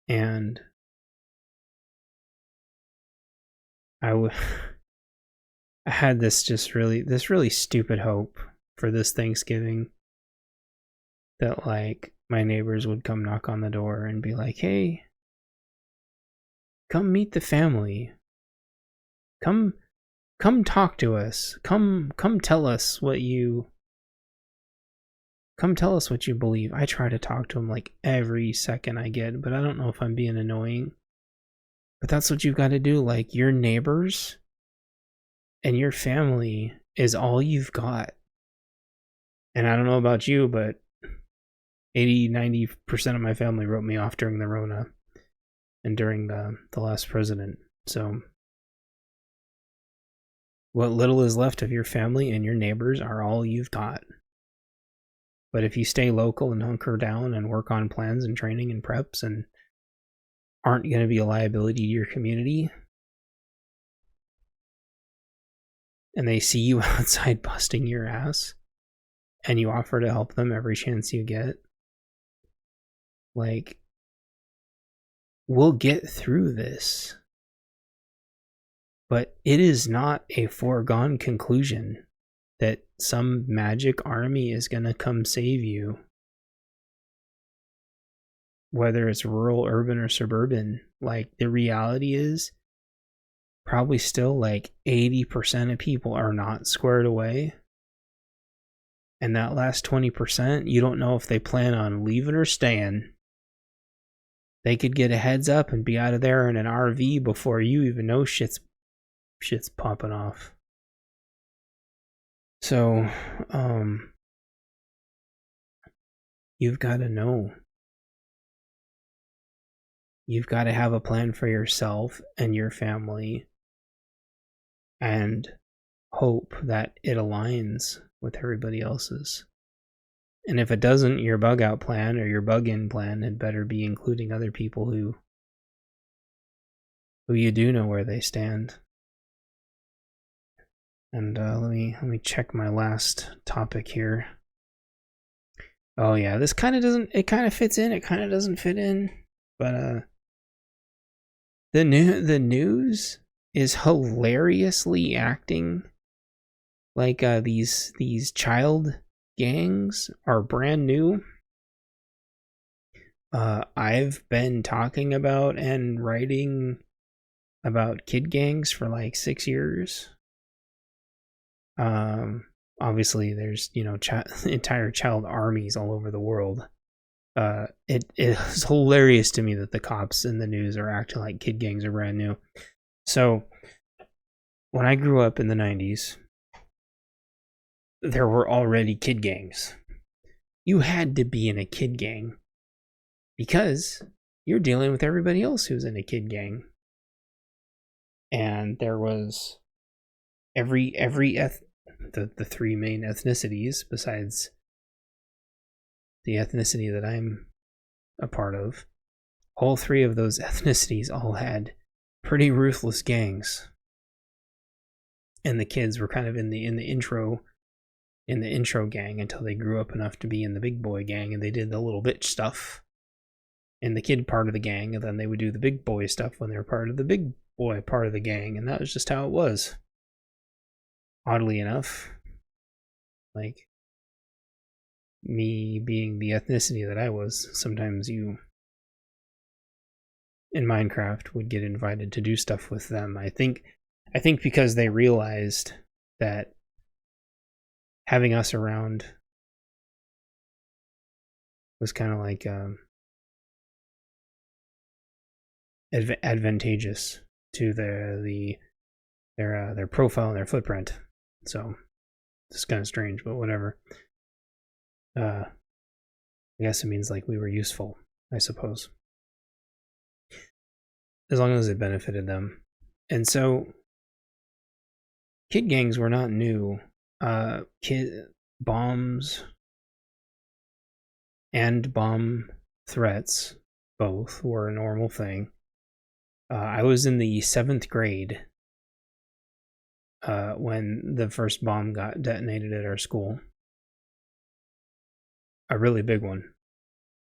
And I had this really stupid hope for this Thanksgiving that like my neighbors would come knock on the door and be like, "Hey, come meet the family. Come talk to us. Come tell us what you believe." I try to talk to them like every second I get, but I don't know if I'm being annoying. But that's what you've got to do. Like, your neighbors and your family is all you've got. And I don't know about you, but 80-90% of my family wrote me off during the Rona and during the last president. So what little is left of your family and your neighbors are all you've got. But if you stay local and hunker down and work on plans and training and preps and aren't going to be a liability to your community, and they see you outside busting your ass, and you offer to help them every chance you get, like, we'll get through this. But it is not a foregone conclusion that some magic army is going to come save you. Whether it's rural, urban, or suburban, like, the reality is probably still like 80% of people are not squared away. And that last 20%, you don't know if they plan on leaving or staying. They could get a heads up and be out of there in an RV before you even know shit's popping off. So, you've got to know. You've got to have a plan for yourself and your family and hope that it aligns with everybody else's. And if it doesn't, your bug out plan or your bug in plan had better be including other people who you do know where they stand. And let me check my last topic here. Oh yeah, this kind of fits in, it kind of doesn't fit in, but the news is hilariously acting like these child gangs are brand new. I've been talking about and writing about kid gangs for like 6 years. Obviously there's, you know, entire child armies all over the world. It is hilarious to me that the cops in the news are acting like kid gangs are brand new. So when I grew up in the 90s, there were already kid gangs. You had to be in a kid gang because you're dealing with everybody else who's in a kid gang. And there was the three main ethnicities besides the ethnicity that I'm a part of. all three of those ethnicities all had pretty ruthless gangs. And the kids were kind of in the intro gang until they grew up enough to be in the big boy gang, and they did the little bitch stuff in the kid part of the gang, and then they would do the big boy stuff when they were part of the big boy part of the gang, and that was just how it was. Oddly enough, like me being the ethnicity that I was, sometimes you in Minecraft would get invited to do stuff with them. I think because they realized that having us around was kind of like advantageous to their profile and their footprint. So it's kind of strange, but whatever. I guess it means like we were useful, I suppose, as long as it benefited them. And so kid gangs were not new. Kid bombs and bomb threats both were a normal thing. I was in the 7th grade when the first bomb got detonated at our school. A really big one,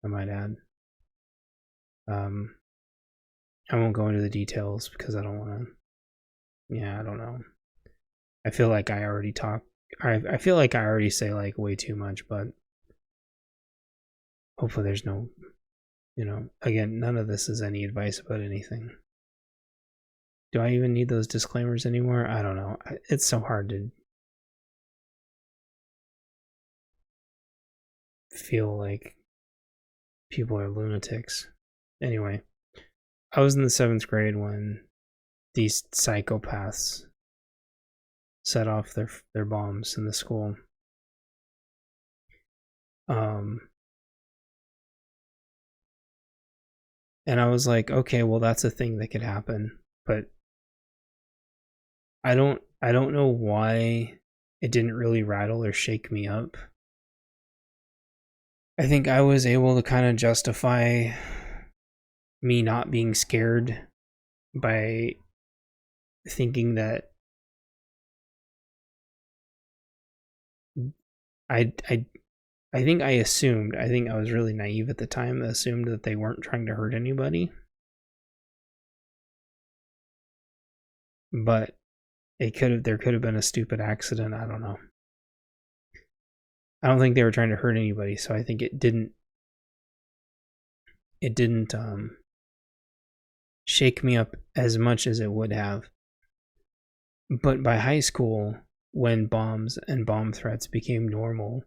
I might add. I won't go into the details because I don't want to. Yeah, I don't know. I feel like I already I feel like I already say like way too much, but hopefully there's no, again, none of this is any advice about anything. Do I even need those disclaimers anymore? I don't know. It's so hard to feel like people are lunatics. Anyway, I was in the 7th grade when these psychopaths set off their bombs in the school. And I was like, okay, well that's a thing that could happen, but I don't know why it didn't really rattle or shake me up. I think I was able to kind of justify me not being scared by thinking that I think I was really naive at the time, assumed that they weren't trying to hurt anybody. But there could have been a stupid accident, I don't know. I don't think they were trying to hurt anybody, so I think it didn't shake me up as much as it would have. But by high school, when bombs and bomb threats became normal,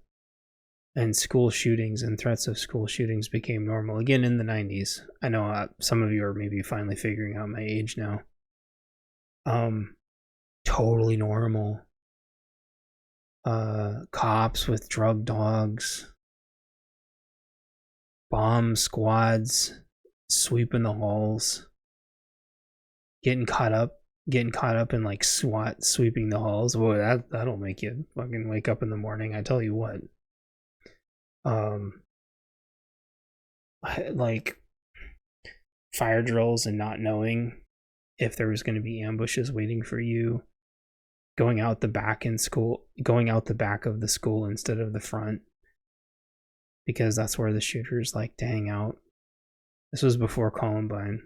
and school shootings and threats of school shootings became normal, again in the 90s. I know some of you are maybe finally figuring out my age now. Totally normal. Cops with drug dogs, bomb squads sweeping the halls, getting caught up in like SWAT sweeping the halls. Boy, that'll make you fucking wake up in the morning, I tell you what. Like fire drills and not knowing if there was going to be ambushes waiting for you, going out the back of the school instead of the front, because that's where the shooters like to hang out. This was before Columbine.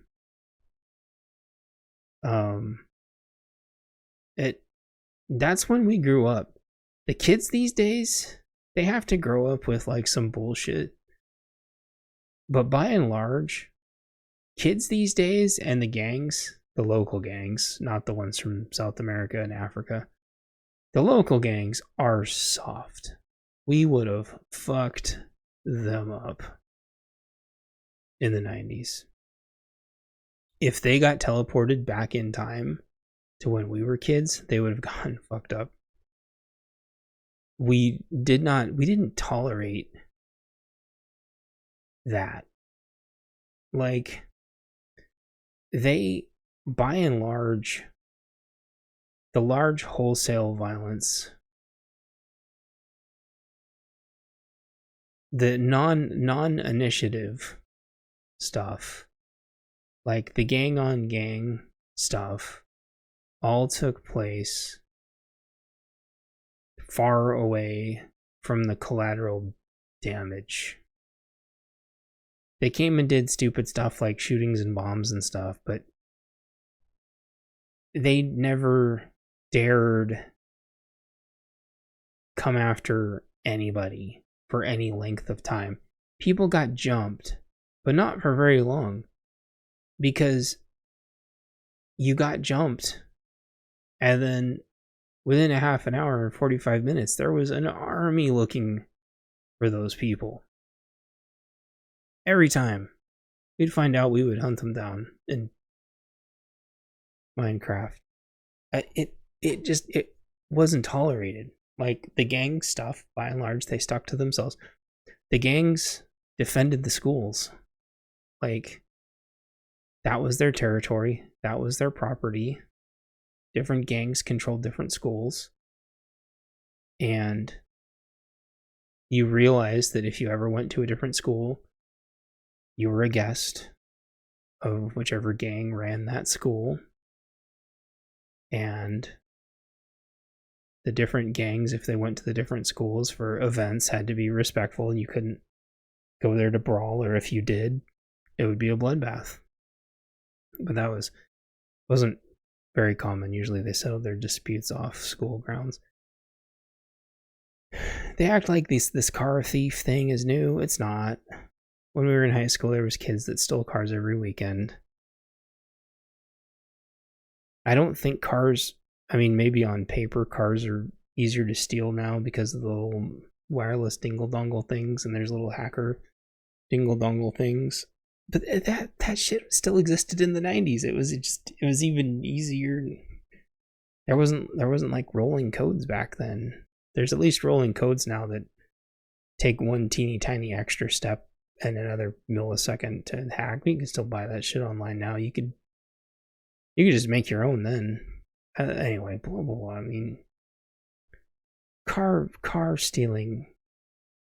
That's when we grew up. The kids these days, they have to grow up with like some bullshit. But by and large, kids these days and the gangs, the local gangs, not the ones from South America and Africa, the local gangs are soft. We would have fucked them up in the 90s. If they got teleported back in time to when we were kids, they would have gotten fucked up. We didn't tolerate that. Like, they, by and large, the large wholesale violence, the non-initiative stuff Like, the gang on gang stuff all took place far away from the collateral damage. They came and did stupid stuff like shootings and bombs and stuff, but they never dared come after anybody for any length of time. People got jumped, but not for very long, because you got jumped, and then within a half an hour and 45 minutes, there was an army looking for those people. Every time we'd find out, we would hunt them down in Minecraft. It wasn't tolerated. Like, the gang stuff, by and large, they stuck to themselves. The gangs defended the schools. Like, that was their territory. That was their property. Different gangs controlled different schools. And you realized that if you ever went to a different school, you were a guest of whichever gang ran that school. And the different gangs, if they went to the different schools for events, had to be respectful, and you couldn't go there to brawl, or if you did, it would be a bloodbath. But that wasn't very common. Usually they settled their disputes off school grounds. They act like this car thief thing is new. It's not. When we were in high school, there was kids that stole cars every weekend. I don't think cars, I mean, maybe on paper, cars are easier to steal now because of the little wireless dingle-dongle things, and there's little hacker dingle-dongle things. But that shit still existed in the 90s. It was even easier. There wasn't like rolling codes back then. There's at least rolling codes now that take one teeny tiny extra step and another millisecond to hack. You can still buy that shit online now. You could just make your own then. Anyway, blah blah blah. I mean, car stealing.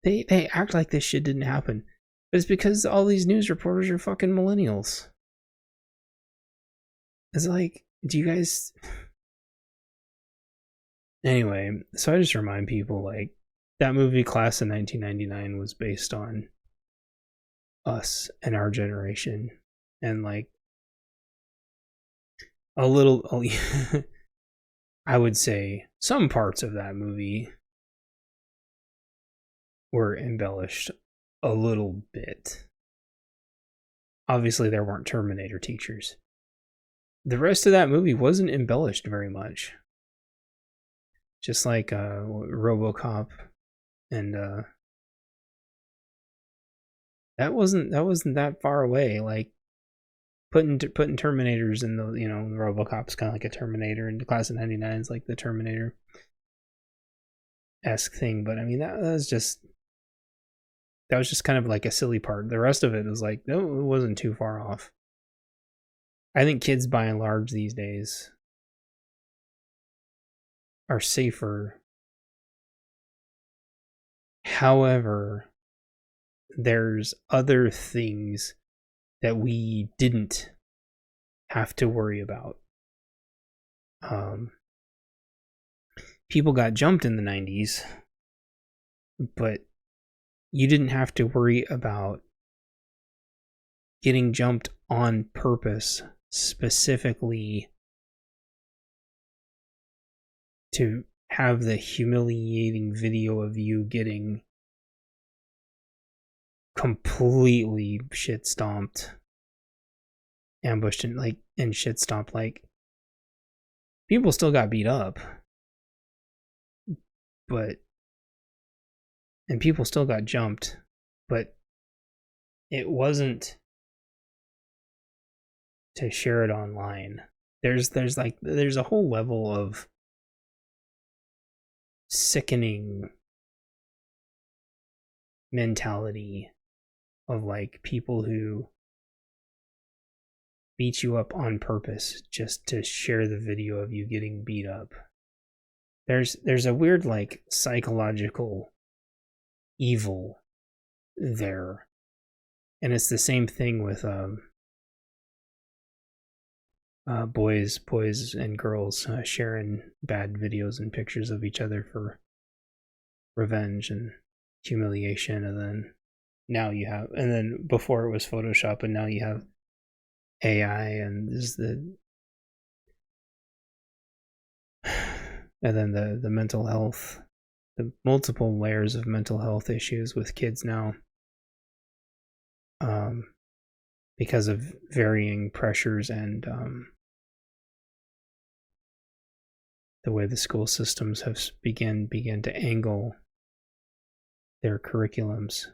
They act like this shit didn't happen. But it's because all these news reporters are fucking millennials. It's like, do you guys... Anyway, so I just remind people, like, that movie Class of 1999 was based on us and our generation. And, like, a little... I would say some parts of that movie were embellished a little bit. Obviously, there weren't Terminator teachers. The rest of that movie wasn't embellished very much. Just like RoboCop, and that wasn't that far away. Like putting Terminators in the, you know, RoboCop's kind of like a Terminator, and the Class of '99 is like the Terminator-esque thing. But I mean, that was just kind of like a silly part. The rest of it was like, no, it wasn't too far off. I think kids, by and large, these days are safer. However, there's other things that we didn't have to worry about. People got jumped in the 90s, but you didn't have to worry about getting jumped on purpose, specifically to have the humiliating video of you getting completely shit stomped, ambushed, and shit stomped. Like, people still got beat up, and people still got jumped, but it wasn't to share it online. There's a whole level of sickening mentality of like people who beat you up on purpose just to share the video of you getting beat up. There's a weird like psychological evil there. And it's the same thing with boys and girls sharing bad videos and pictures of each other for revenge and humiliation. And then before it was Photoshop, and now you have AI, and and then the mental health, the multiple layers of mental health issues with kids now, because of varying pressures and the way the school systems have began to angle their curriculums.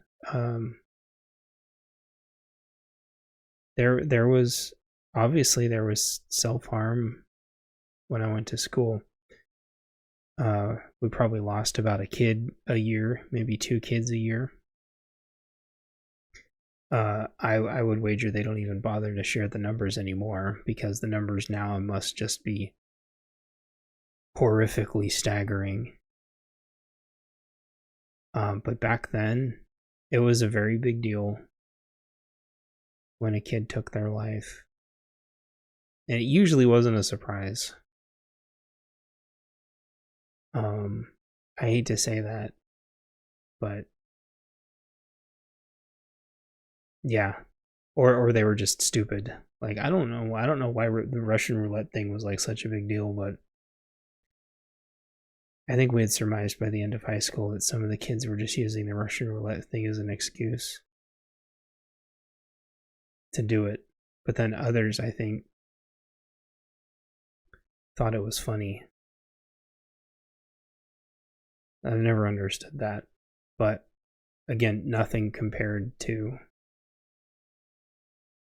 There was self-harm when I went to school. We probably lost about a kid a year, maybe 2 kids a year. I would wager they don't even bother to share the numbers anymore, because the numbers now must just be horrifically staggering. But back then, it was a very big deal when a kid took their life. And it usually wasn't a surprise. I hate to say that, but yeah. Or they were just stupid. Like, I don't know why the Russian roulette thing was like such a big deal, but I think we had surmised by the end of high school that some of the kids were just using the Russian roulette thing as an excuse to do it. But then others, I think, thought it was funny. I've never understood that. But again, nothing compared to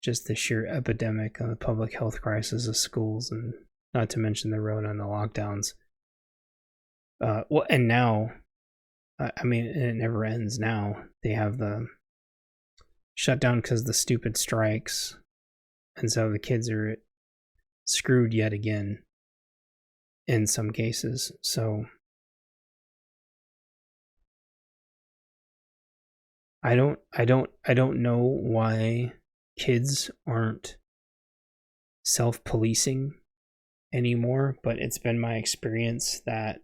just the sheer epidemic of the public health crisis of schools, and not to mention the Rona and the lockdowns. And now, I mean, it never ends now. They have the shutdown because of the stupid strikes, and so the kids are screwed yet again in some cases. So I don't know why kids aren't self-policing anymore, but it's been my experience that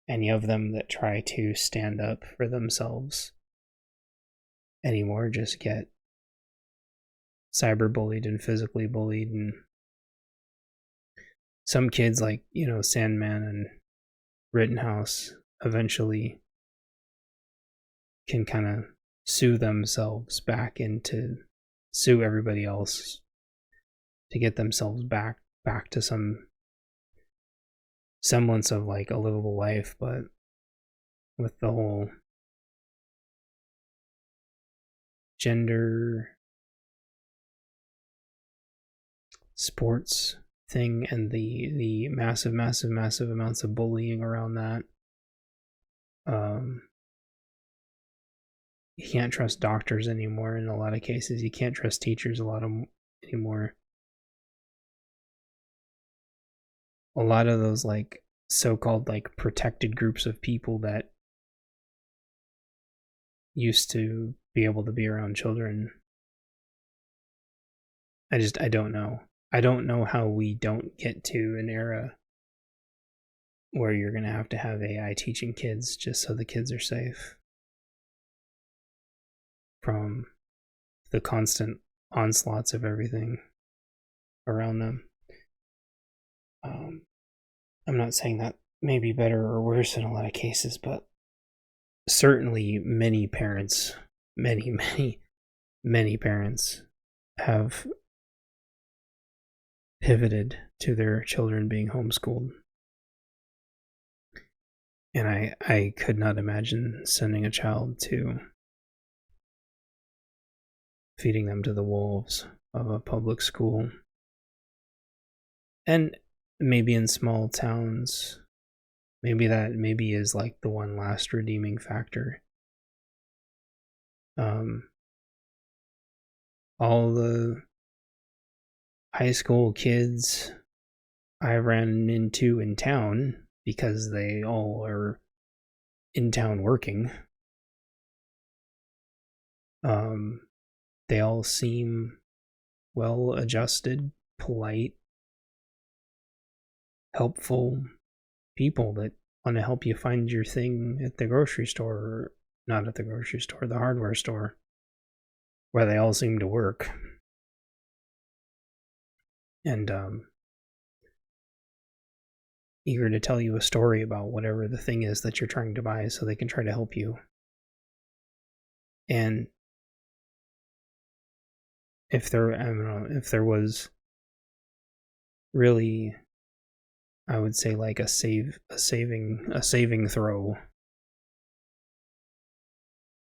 any of them that try to stand up for themselves anymore just get cyberbullied and physically bullied. And some kids, like, Sandman and Rittenhouse, eventually can kind of sue themselves back into sue everybody else to get themselves back to some semblance of like a livable life. But with the whole gender sports thing and the massive amounts of bullying around that, you can't trust doctors anymore in a lot of cases. You can't trust teachers anymore. A lot of those like so-called like protected groups of people that used to be able to be around children, I don't know. I don't know how we don't get to an era where you're going to have AI teaching kids just so the kids are safe from the constant onslaughts of everything around them. I'm not saying that may be better or worse in a lot of cases, but certainly many parents have pivoted to their children being homeschooled. And I could not imagine sending a child to feeding them to the wolves of a public school. And maybe in small towns, maybe is like the one last redeeming factor. All the high school kids I ran into in town, because they all are in town working, they all seem well adjusted, polite, helpful people that want to help you find your thing at the grocery store, or not at the grocery store, the hardware store, where they all seem to work. And eager to tell you a story about whatever the thing is that you're trying to buy so they can try to help you. And if there was really, I would say, like a saving throw.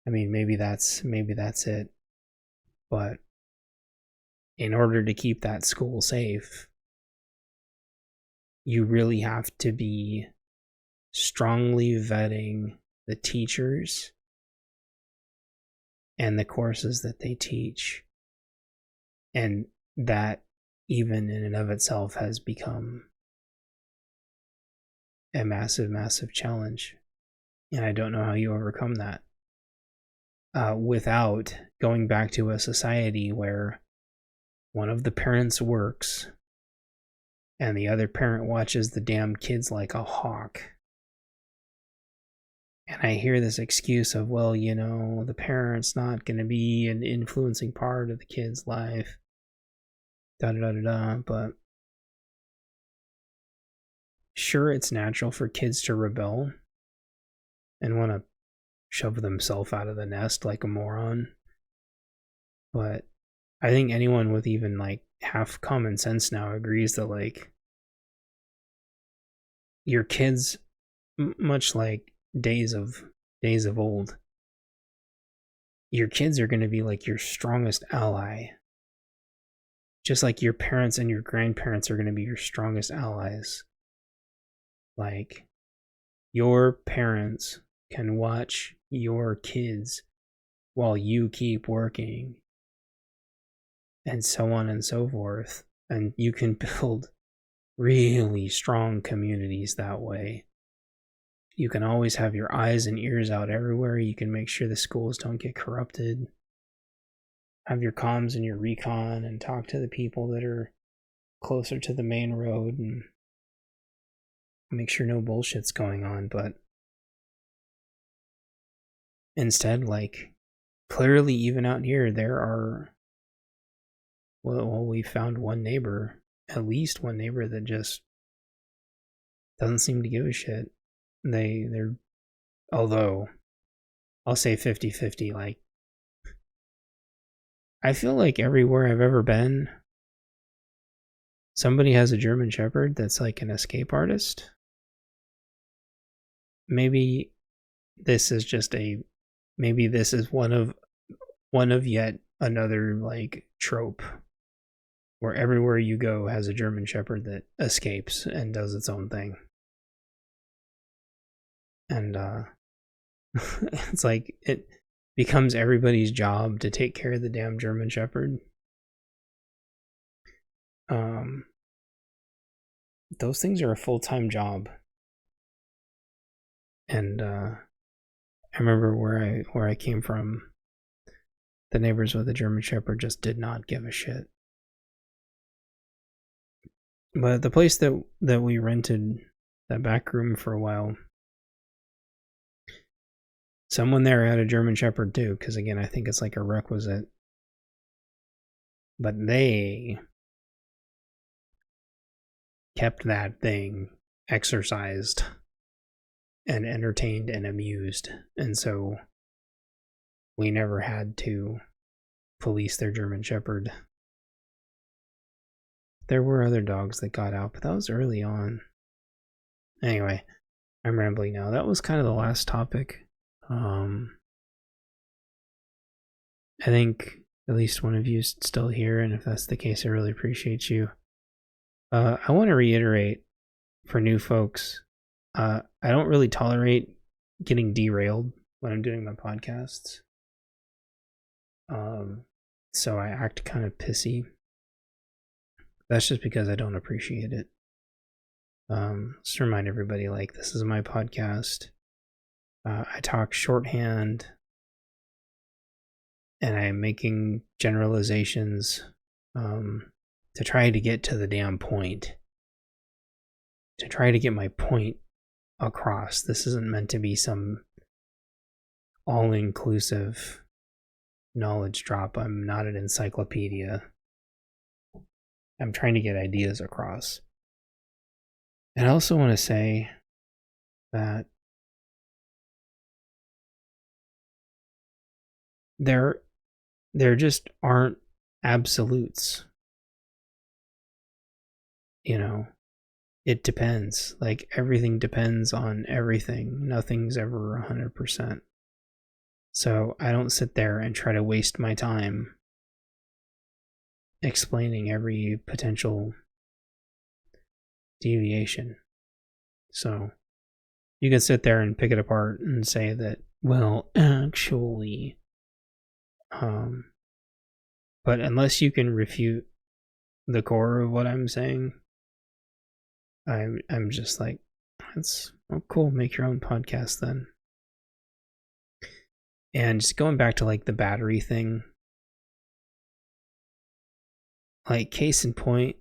I mean, maybe that's it. But in order to keep that school safe, you really have to be strongly vetting the teachers and the courses that they teach. And that, even in and of itself, has become a massive, massive challenge. And I don't know how you overcome that without going back to a society where one of the parents works and the other parent watches the damn kids like a hawk. And I hear this excuse of, well, the parent's not going to be an influencing part of the kid's life. But sure, it's natural for kids to rebel and want to shove themselves out of the nest like a moron. But I think anyone with even like half common sense now agrees that your kids, much like days of old, your kids are going to be like your strongest ally. Just like your parents and your grandparents are going to be your strongest allies. Like, your parents can watch your kids while you keep working, and so on and so forth. And you can build really strong communities that way. You can always have your eyes and ears out everywhere. You can make sure the schools don't get corrupted. Have your comms and your recon, and talk to the people that are closer to the main road, and make sure no bullshit's going on. But instead, clearly, even out here, there are, well, we found at least one neighbor that just doesn't seem to give a shit. They're, although I'll say 50-50, I feel like everywhere I've ever been, somebody has a German Shepherd that's like an escape artist. Maybe this is one of yet another trope where everywhere you go has a German Shepherd that escapes and does its own thing. And it's like it becomes everybody's job to take care of the damn German Shepherd. Those things are a full-time job. And I remember where I came from, the neighbors with the German Shepherd just did not give a shit. But the place that we rented that back room for a while, someone there had a German Shepherd too, because again, I think it's like a requisite. But they kept that thing exercised and entertained and amused. And so we never had to police their German Shepherd. There were other dogs that got out, but that was early on. Anyway, I'm rambling now. That was kind of the last topic. I think at least one of you is still here, and if that's the case, I really appreciate you. I want to reiterate for new folks, I don't really tolerate getting derailed when I'm doing my podcasts. So I act kind of pissy. That's just because I don't appreciate it. Just to remind everybody, this is my podcast. I talk shorthand, and I'm making generalizations to try to get to the damn point. to try to get my point across. This isn't meant to be some all-inclusive knowledge drop. I'm not an encyclopedia. I'm trying to get ideas across. And I also want to say that there just aren't absolutes. You know, it depends. Like, everything depends on everything. Nothing's ever 100%. So I don't sit there and try to waste my time explaining every potential deviation. So you can sit there and pick it apart and say that, well, actually, but unless you can refute the core of what I'm saying, I'm just like, that's cool. Make your own podcast then. And just going back to like the battery thing, like case in point,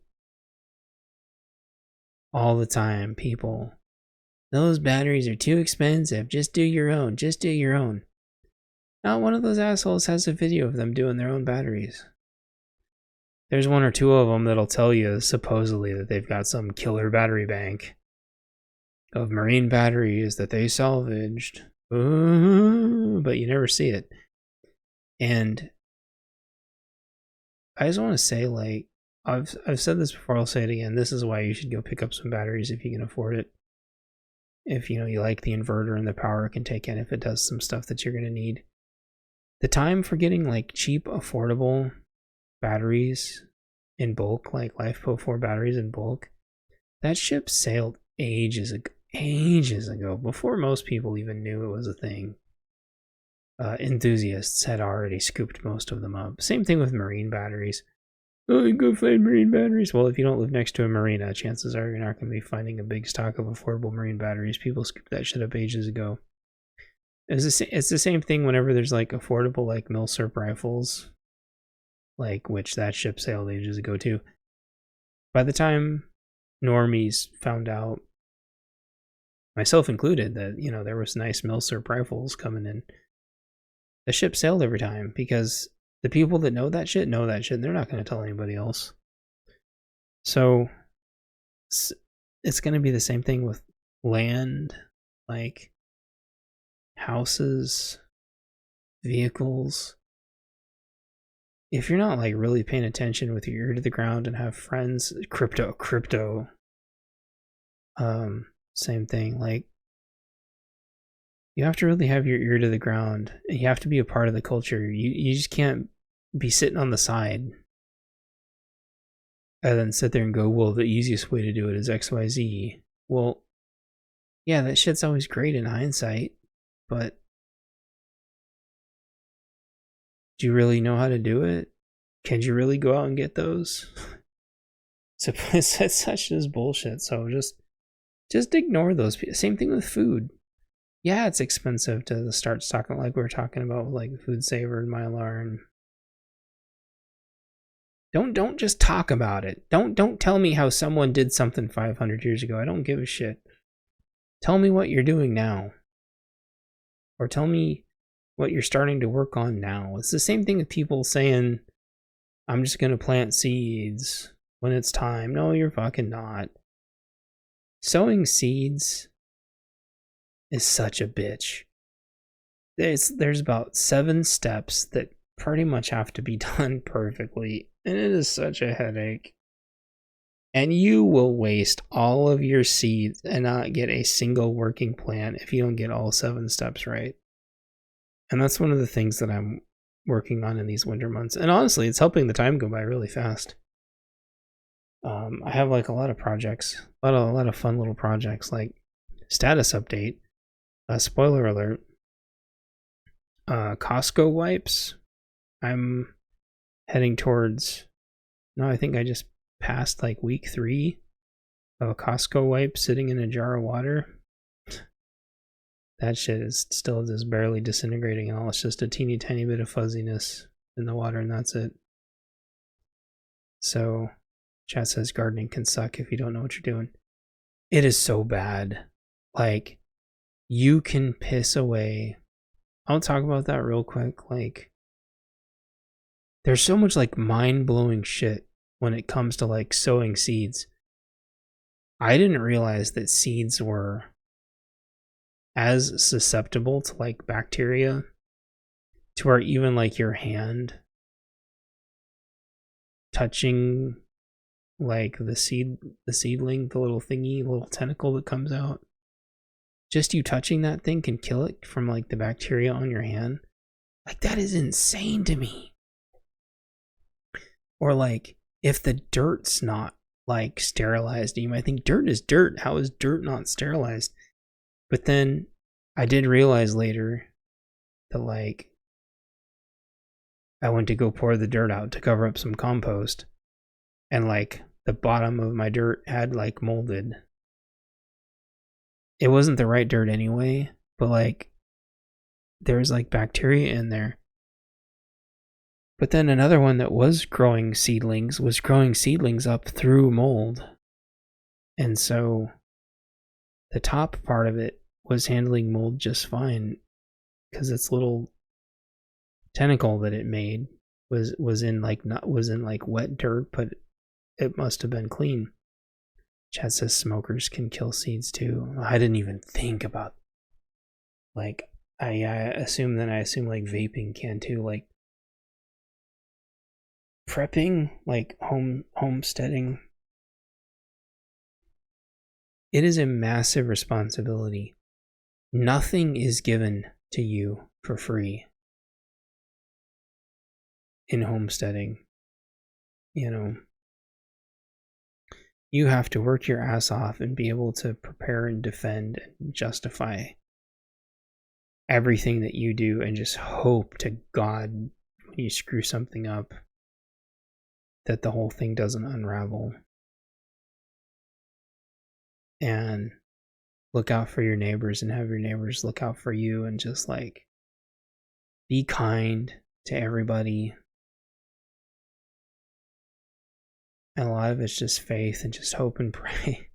all the time, people, those batteries are too expensive. Just do your own. Just do your own. Not one of those assholes has a video of them doing their own batteries. There's one or two of them that'll tell you supposedly that they've got some killer battery bank of marine batteries that they salvaged. But you never see it. And I just want to say, like, I've said this before, I'll say it again. This is why you should go pick up some batteries if you can afford it. If you like the inverter and the power it can take in, if it does some stuff that you're going to need. The time for getting like cheap, affordable batteries in bulk, like LifePo 4 batteries in bulk, that ship sailed ages ago, before most people even knew it was a thing. Enthusiasts had already scooped most of them up. Same thing with marine batteries. Oh, you go find marine batteries. Well, if you don't live next to a marina, chances are you're not going to be finding a big stock of affordable marine batteries. People scooped that shit up ages ago. It's the same thing whenever there's like affordable like milsurp rifles, like which that ship sailed ages ago too. By the time normies found out, myself included, that there was nice milsurp rifles coming in, the ship sailed every time, because the people that know that shit, and they're not going to tell anybody else. So it's going to be the same thing with land, like houses, vehicles. If you're not like really paying attention with your ear to the ground and have friends, crypto, same thing. Like, you have to really have your ear to the ground. You have to be a part of the culture. You just can't be sitting on the side and then sit there and go, well, the easiest way to do it is XYZ. Well, yeah, that shit's always great in hindsight, but do you really know how to do it? Can you really go out and get those? It's such as bullshit. So just ignore those people. Same thing with food. Yeah, it's expensive to start stocking, like we were talking about, like Food Saver and Mylar. And don't just talk about it. Don't tell me how someone did something 500 years ago. I don't give a shit. Tell me what you're doing now, or tell me what you're starting to work on now. It's the same thing with people saying, "I'm just gonna plant seeds when it's time." No, you're fucking not. Sowing seeds is such a bitch. There's about 7 steps that pretty much have to be done perfectly, and it is such a headache. And you will waste all of your seeds and not get a single working plant if you don't get all 7 steps right. And that's one of the things that I'm working on in these winter months. And honestly, it's helping the time go by really fast. I have like a lot of projects, a lot of fun little projects, like status update. Spoiler alert. Costco wipes. I'm heading towards. No, I think I just passed like week 3 of a Costco wipe sitting in a jar of water. That shit is still just barely disintegrating, and all it's just a teeny tiny bit of fuzziness in the water, and that's it. So, chat says gardening can suck if you don't know what you're doing. It is so bad. Like, you can piss away. I'll talk about that real quick. Like, there's so much like mind-blowing shit when it comes to like sowing seeds. I didn't realize that seeds were as susceptible to like bacteria to where even like your hand touching like the seedling, the little thingy, little tentacle that comes out, just you touching that thing can kill it from like the bacteria on your hand. Like, that is insane to me. Or like, if the dirt's not like sterilized, you might think dirt is dirt. How is dirt not sterilized? But then I did realize later that like I went to go pour the dirt out to cover up some compost, and like the bottom of my dirt had like molded. It wasn't the right dirt anyway, but like there was like bacteria in there. But then another one that was growing seedlings up through mold. And so the top part of it was handling mold just fine, because its little tentacle that it made was in like wet dirt, but it must have been clean. Chat says smokers can kill seeds too. I didn't even think about, like, I assume like vaping can too. Like, prepping, like homesteading, it is a massive responsibility. Nothing is given to you for free in homesteading. You know, you have to work your ass off and be able to prepare and defend and justify everything that you do, and just hope to God when you screw something up that the whole thing doesn't unravel. And look out for your neighbors and have your neighbors look out for you, and just like be kind to everybody. And a lot of it's just faith and just hope and pray.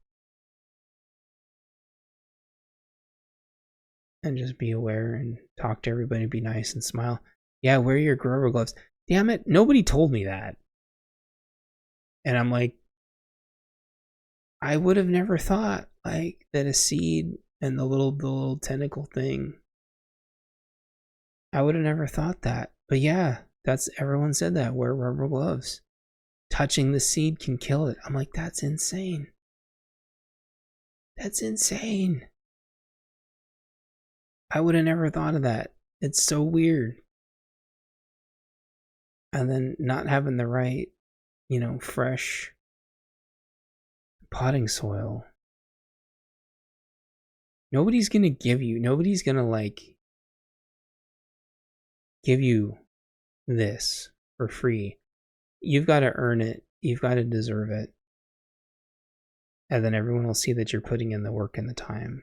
And just be aware and talk to everybody, be nice and smile. Yeah, wear your rubber gloves. Damn it, nobody told me that. And I'm like, I would have never thought like that a seed and the little tentacle thing. I would have never thought that. But yeah, that's, everyone said that. Wear rubber gloves. Touching the seed can kill it. I'm like, that's insane. That's insane. I would have never thought of that. It's so weird. And then not having the right, fresh potting soil. Nobody's gonna give you this for free. You've got to earn it. You've got to deserve it. And then everyone will see that you're putting in the work and the time.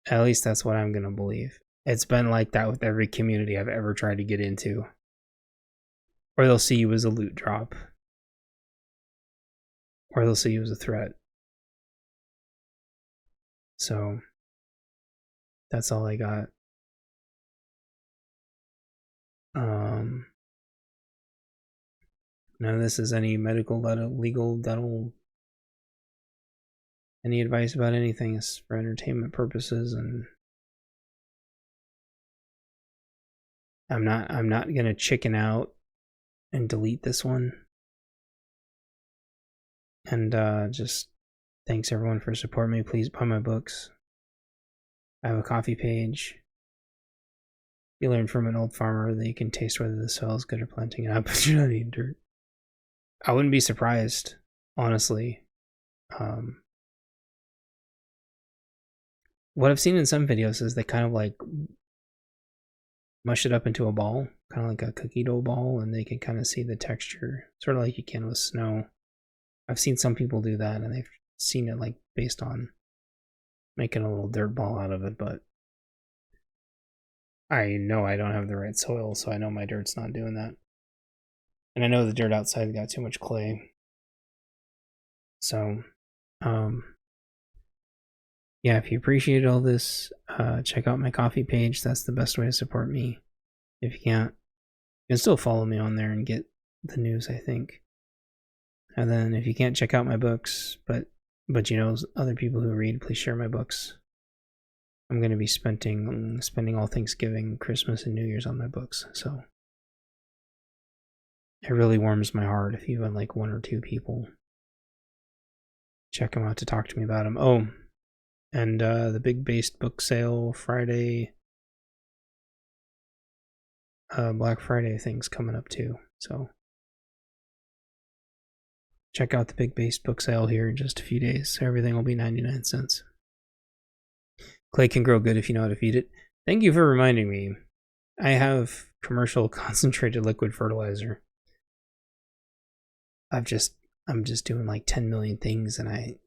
At least that's what I'm gonna believe. It's been like that with every community I've ever tried to get into. Or they'll see you as a loot drop. Or they'll see you as a threat. So, that's all I got. None of this is any medical, legal, dental, any advice about anything. It's for entertainment purposes, and I'm not gonna chicken out and delete this one. And just thanks everyone for supporting me. Please buy my books. I have a coffee page. You learn from an old farmer that you can taste whether the soil is good or planting it up, but you're not eating dirt. I wouldn't be surprised, honestly. What I've seen in some videos is they kind of like mush it up into a ball, kind of like a cookie dough ball, and they can kind of see the texture, sort of like you can with snow. I've seen some people do that, and they've seen it like based on making a little dirt ball out of it, but I know I don't have the right soil, so I know my dirt's not doing that. And I know the dirt outside got too much clay. So Yeah, if you appreciate all this, check out my Coffee page. That's the best way to support me. If you can't, you can still follow me on there and get the news, I think. And then if you can't check out my books, but you know other people who read, please share my books. I'm going to be spending all Thanksgiving, Christmas, and New Year's on my books. So it really warms my heart if even like one or two people check them out to talk to me about them. Oh, and the big based book sale Friday, Black Friday thing's coming up too. So check out the big based book sale here in just a few days. Everything will be 99 cents. Clay can grow good if you know how to feed it. Thank you for reminding me. I have commercial concentrated liquid fertilizer. I'm just doing like 10 million things and I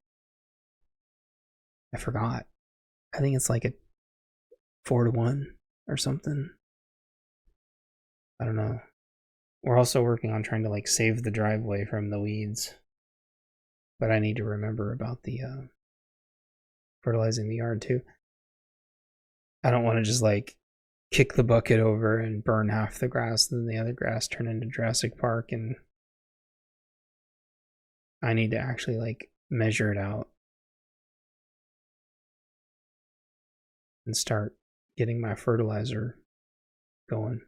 forgot. I think it's like a 4-to-1 or something. I don't know. We're also working on trying to like save the driveway from the weeds. But I need to remember about the fertilizing the yard too. I don't want to just like kick the bucket over and burn half the grass and then the other grass turn into Jurassic Park, and I need to actually like measure it out and start getting my fertilizer going.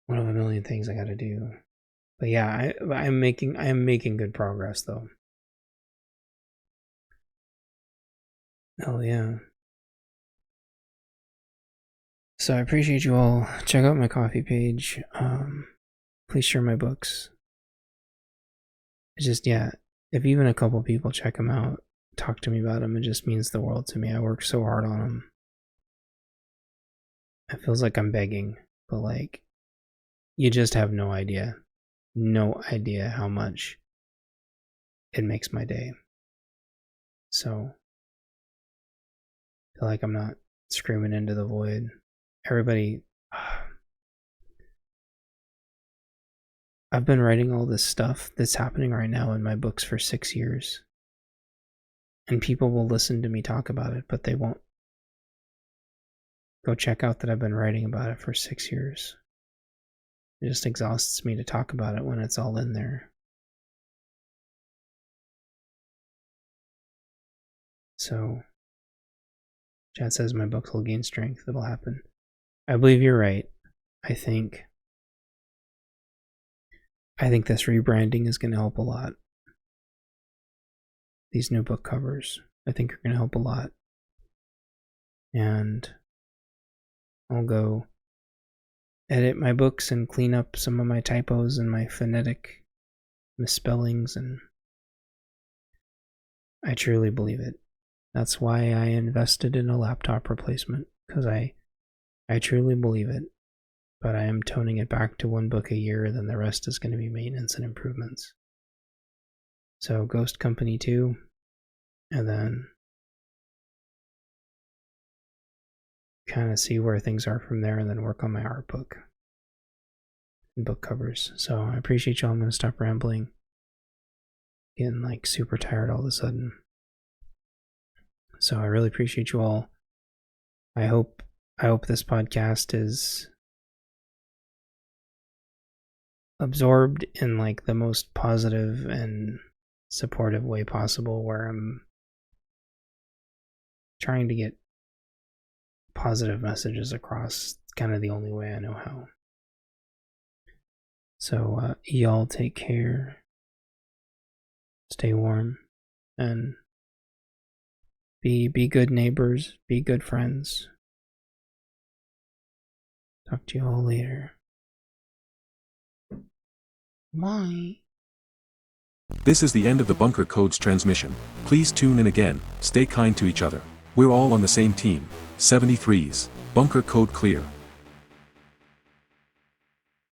One of a million things I got to do. But yeah, I am making good progress though. Hell yeah. So I appreciate you all. Check out my Coffee page. Please share my books. It's just, yeah, if even a couple people check them out, talk to me about them, it just means the world to me. I work so hard on them. It feels like I'm begging, but like, you just have no idea. No idea how much it makes my day. So, I feel like I'm not screaming into the void. Everybody, I've been writing all this stuff that's happening right now in my books for 6 years. And people will listen to me talk about it, but they won't go check out that I've been writing about it for 6 years. It just exhausts me to talk about it when it's all in there. So, Chad says my books will gain strength. It'll happen. I believe you're right. I think this rebranding is going to help a lot. These new book covers, I think, are going to help a lot. And I'll go edit my books and clean up some of my typos and my phonetic misspellings, and I truly believe it. That's why I invested in a laptop replacement, because I truly believe it, but I am toning it back to 1 book a year, then the rest is going to be maintenance and improvements. So Ghost Company 2, and then kind of see where things are from there, and then work on my art book and book covers. So I appreciate y'all. I'm going to stop rambling. Getting like super tired all of a sudden. So I really appreciate you all. I hope this podcast is absorbed in like the most positive and supportive way possible, where I'm trying to get positive messages across. It's kind of the only way I know how. So y'all take care, stay warm, and be good neighbors, be good friends. Talk to you all later. Bye. This is the end of the Bunker Codes transmission. Please tune in again. Stay kind to each other. We're all on the same team. 73s. Bunker Code clear.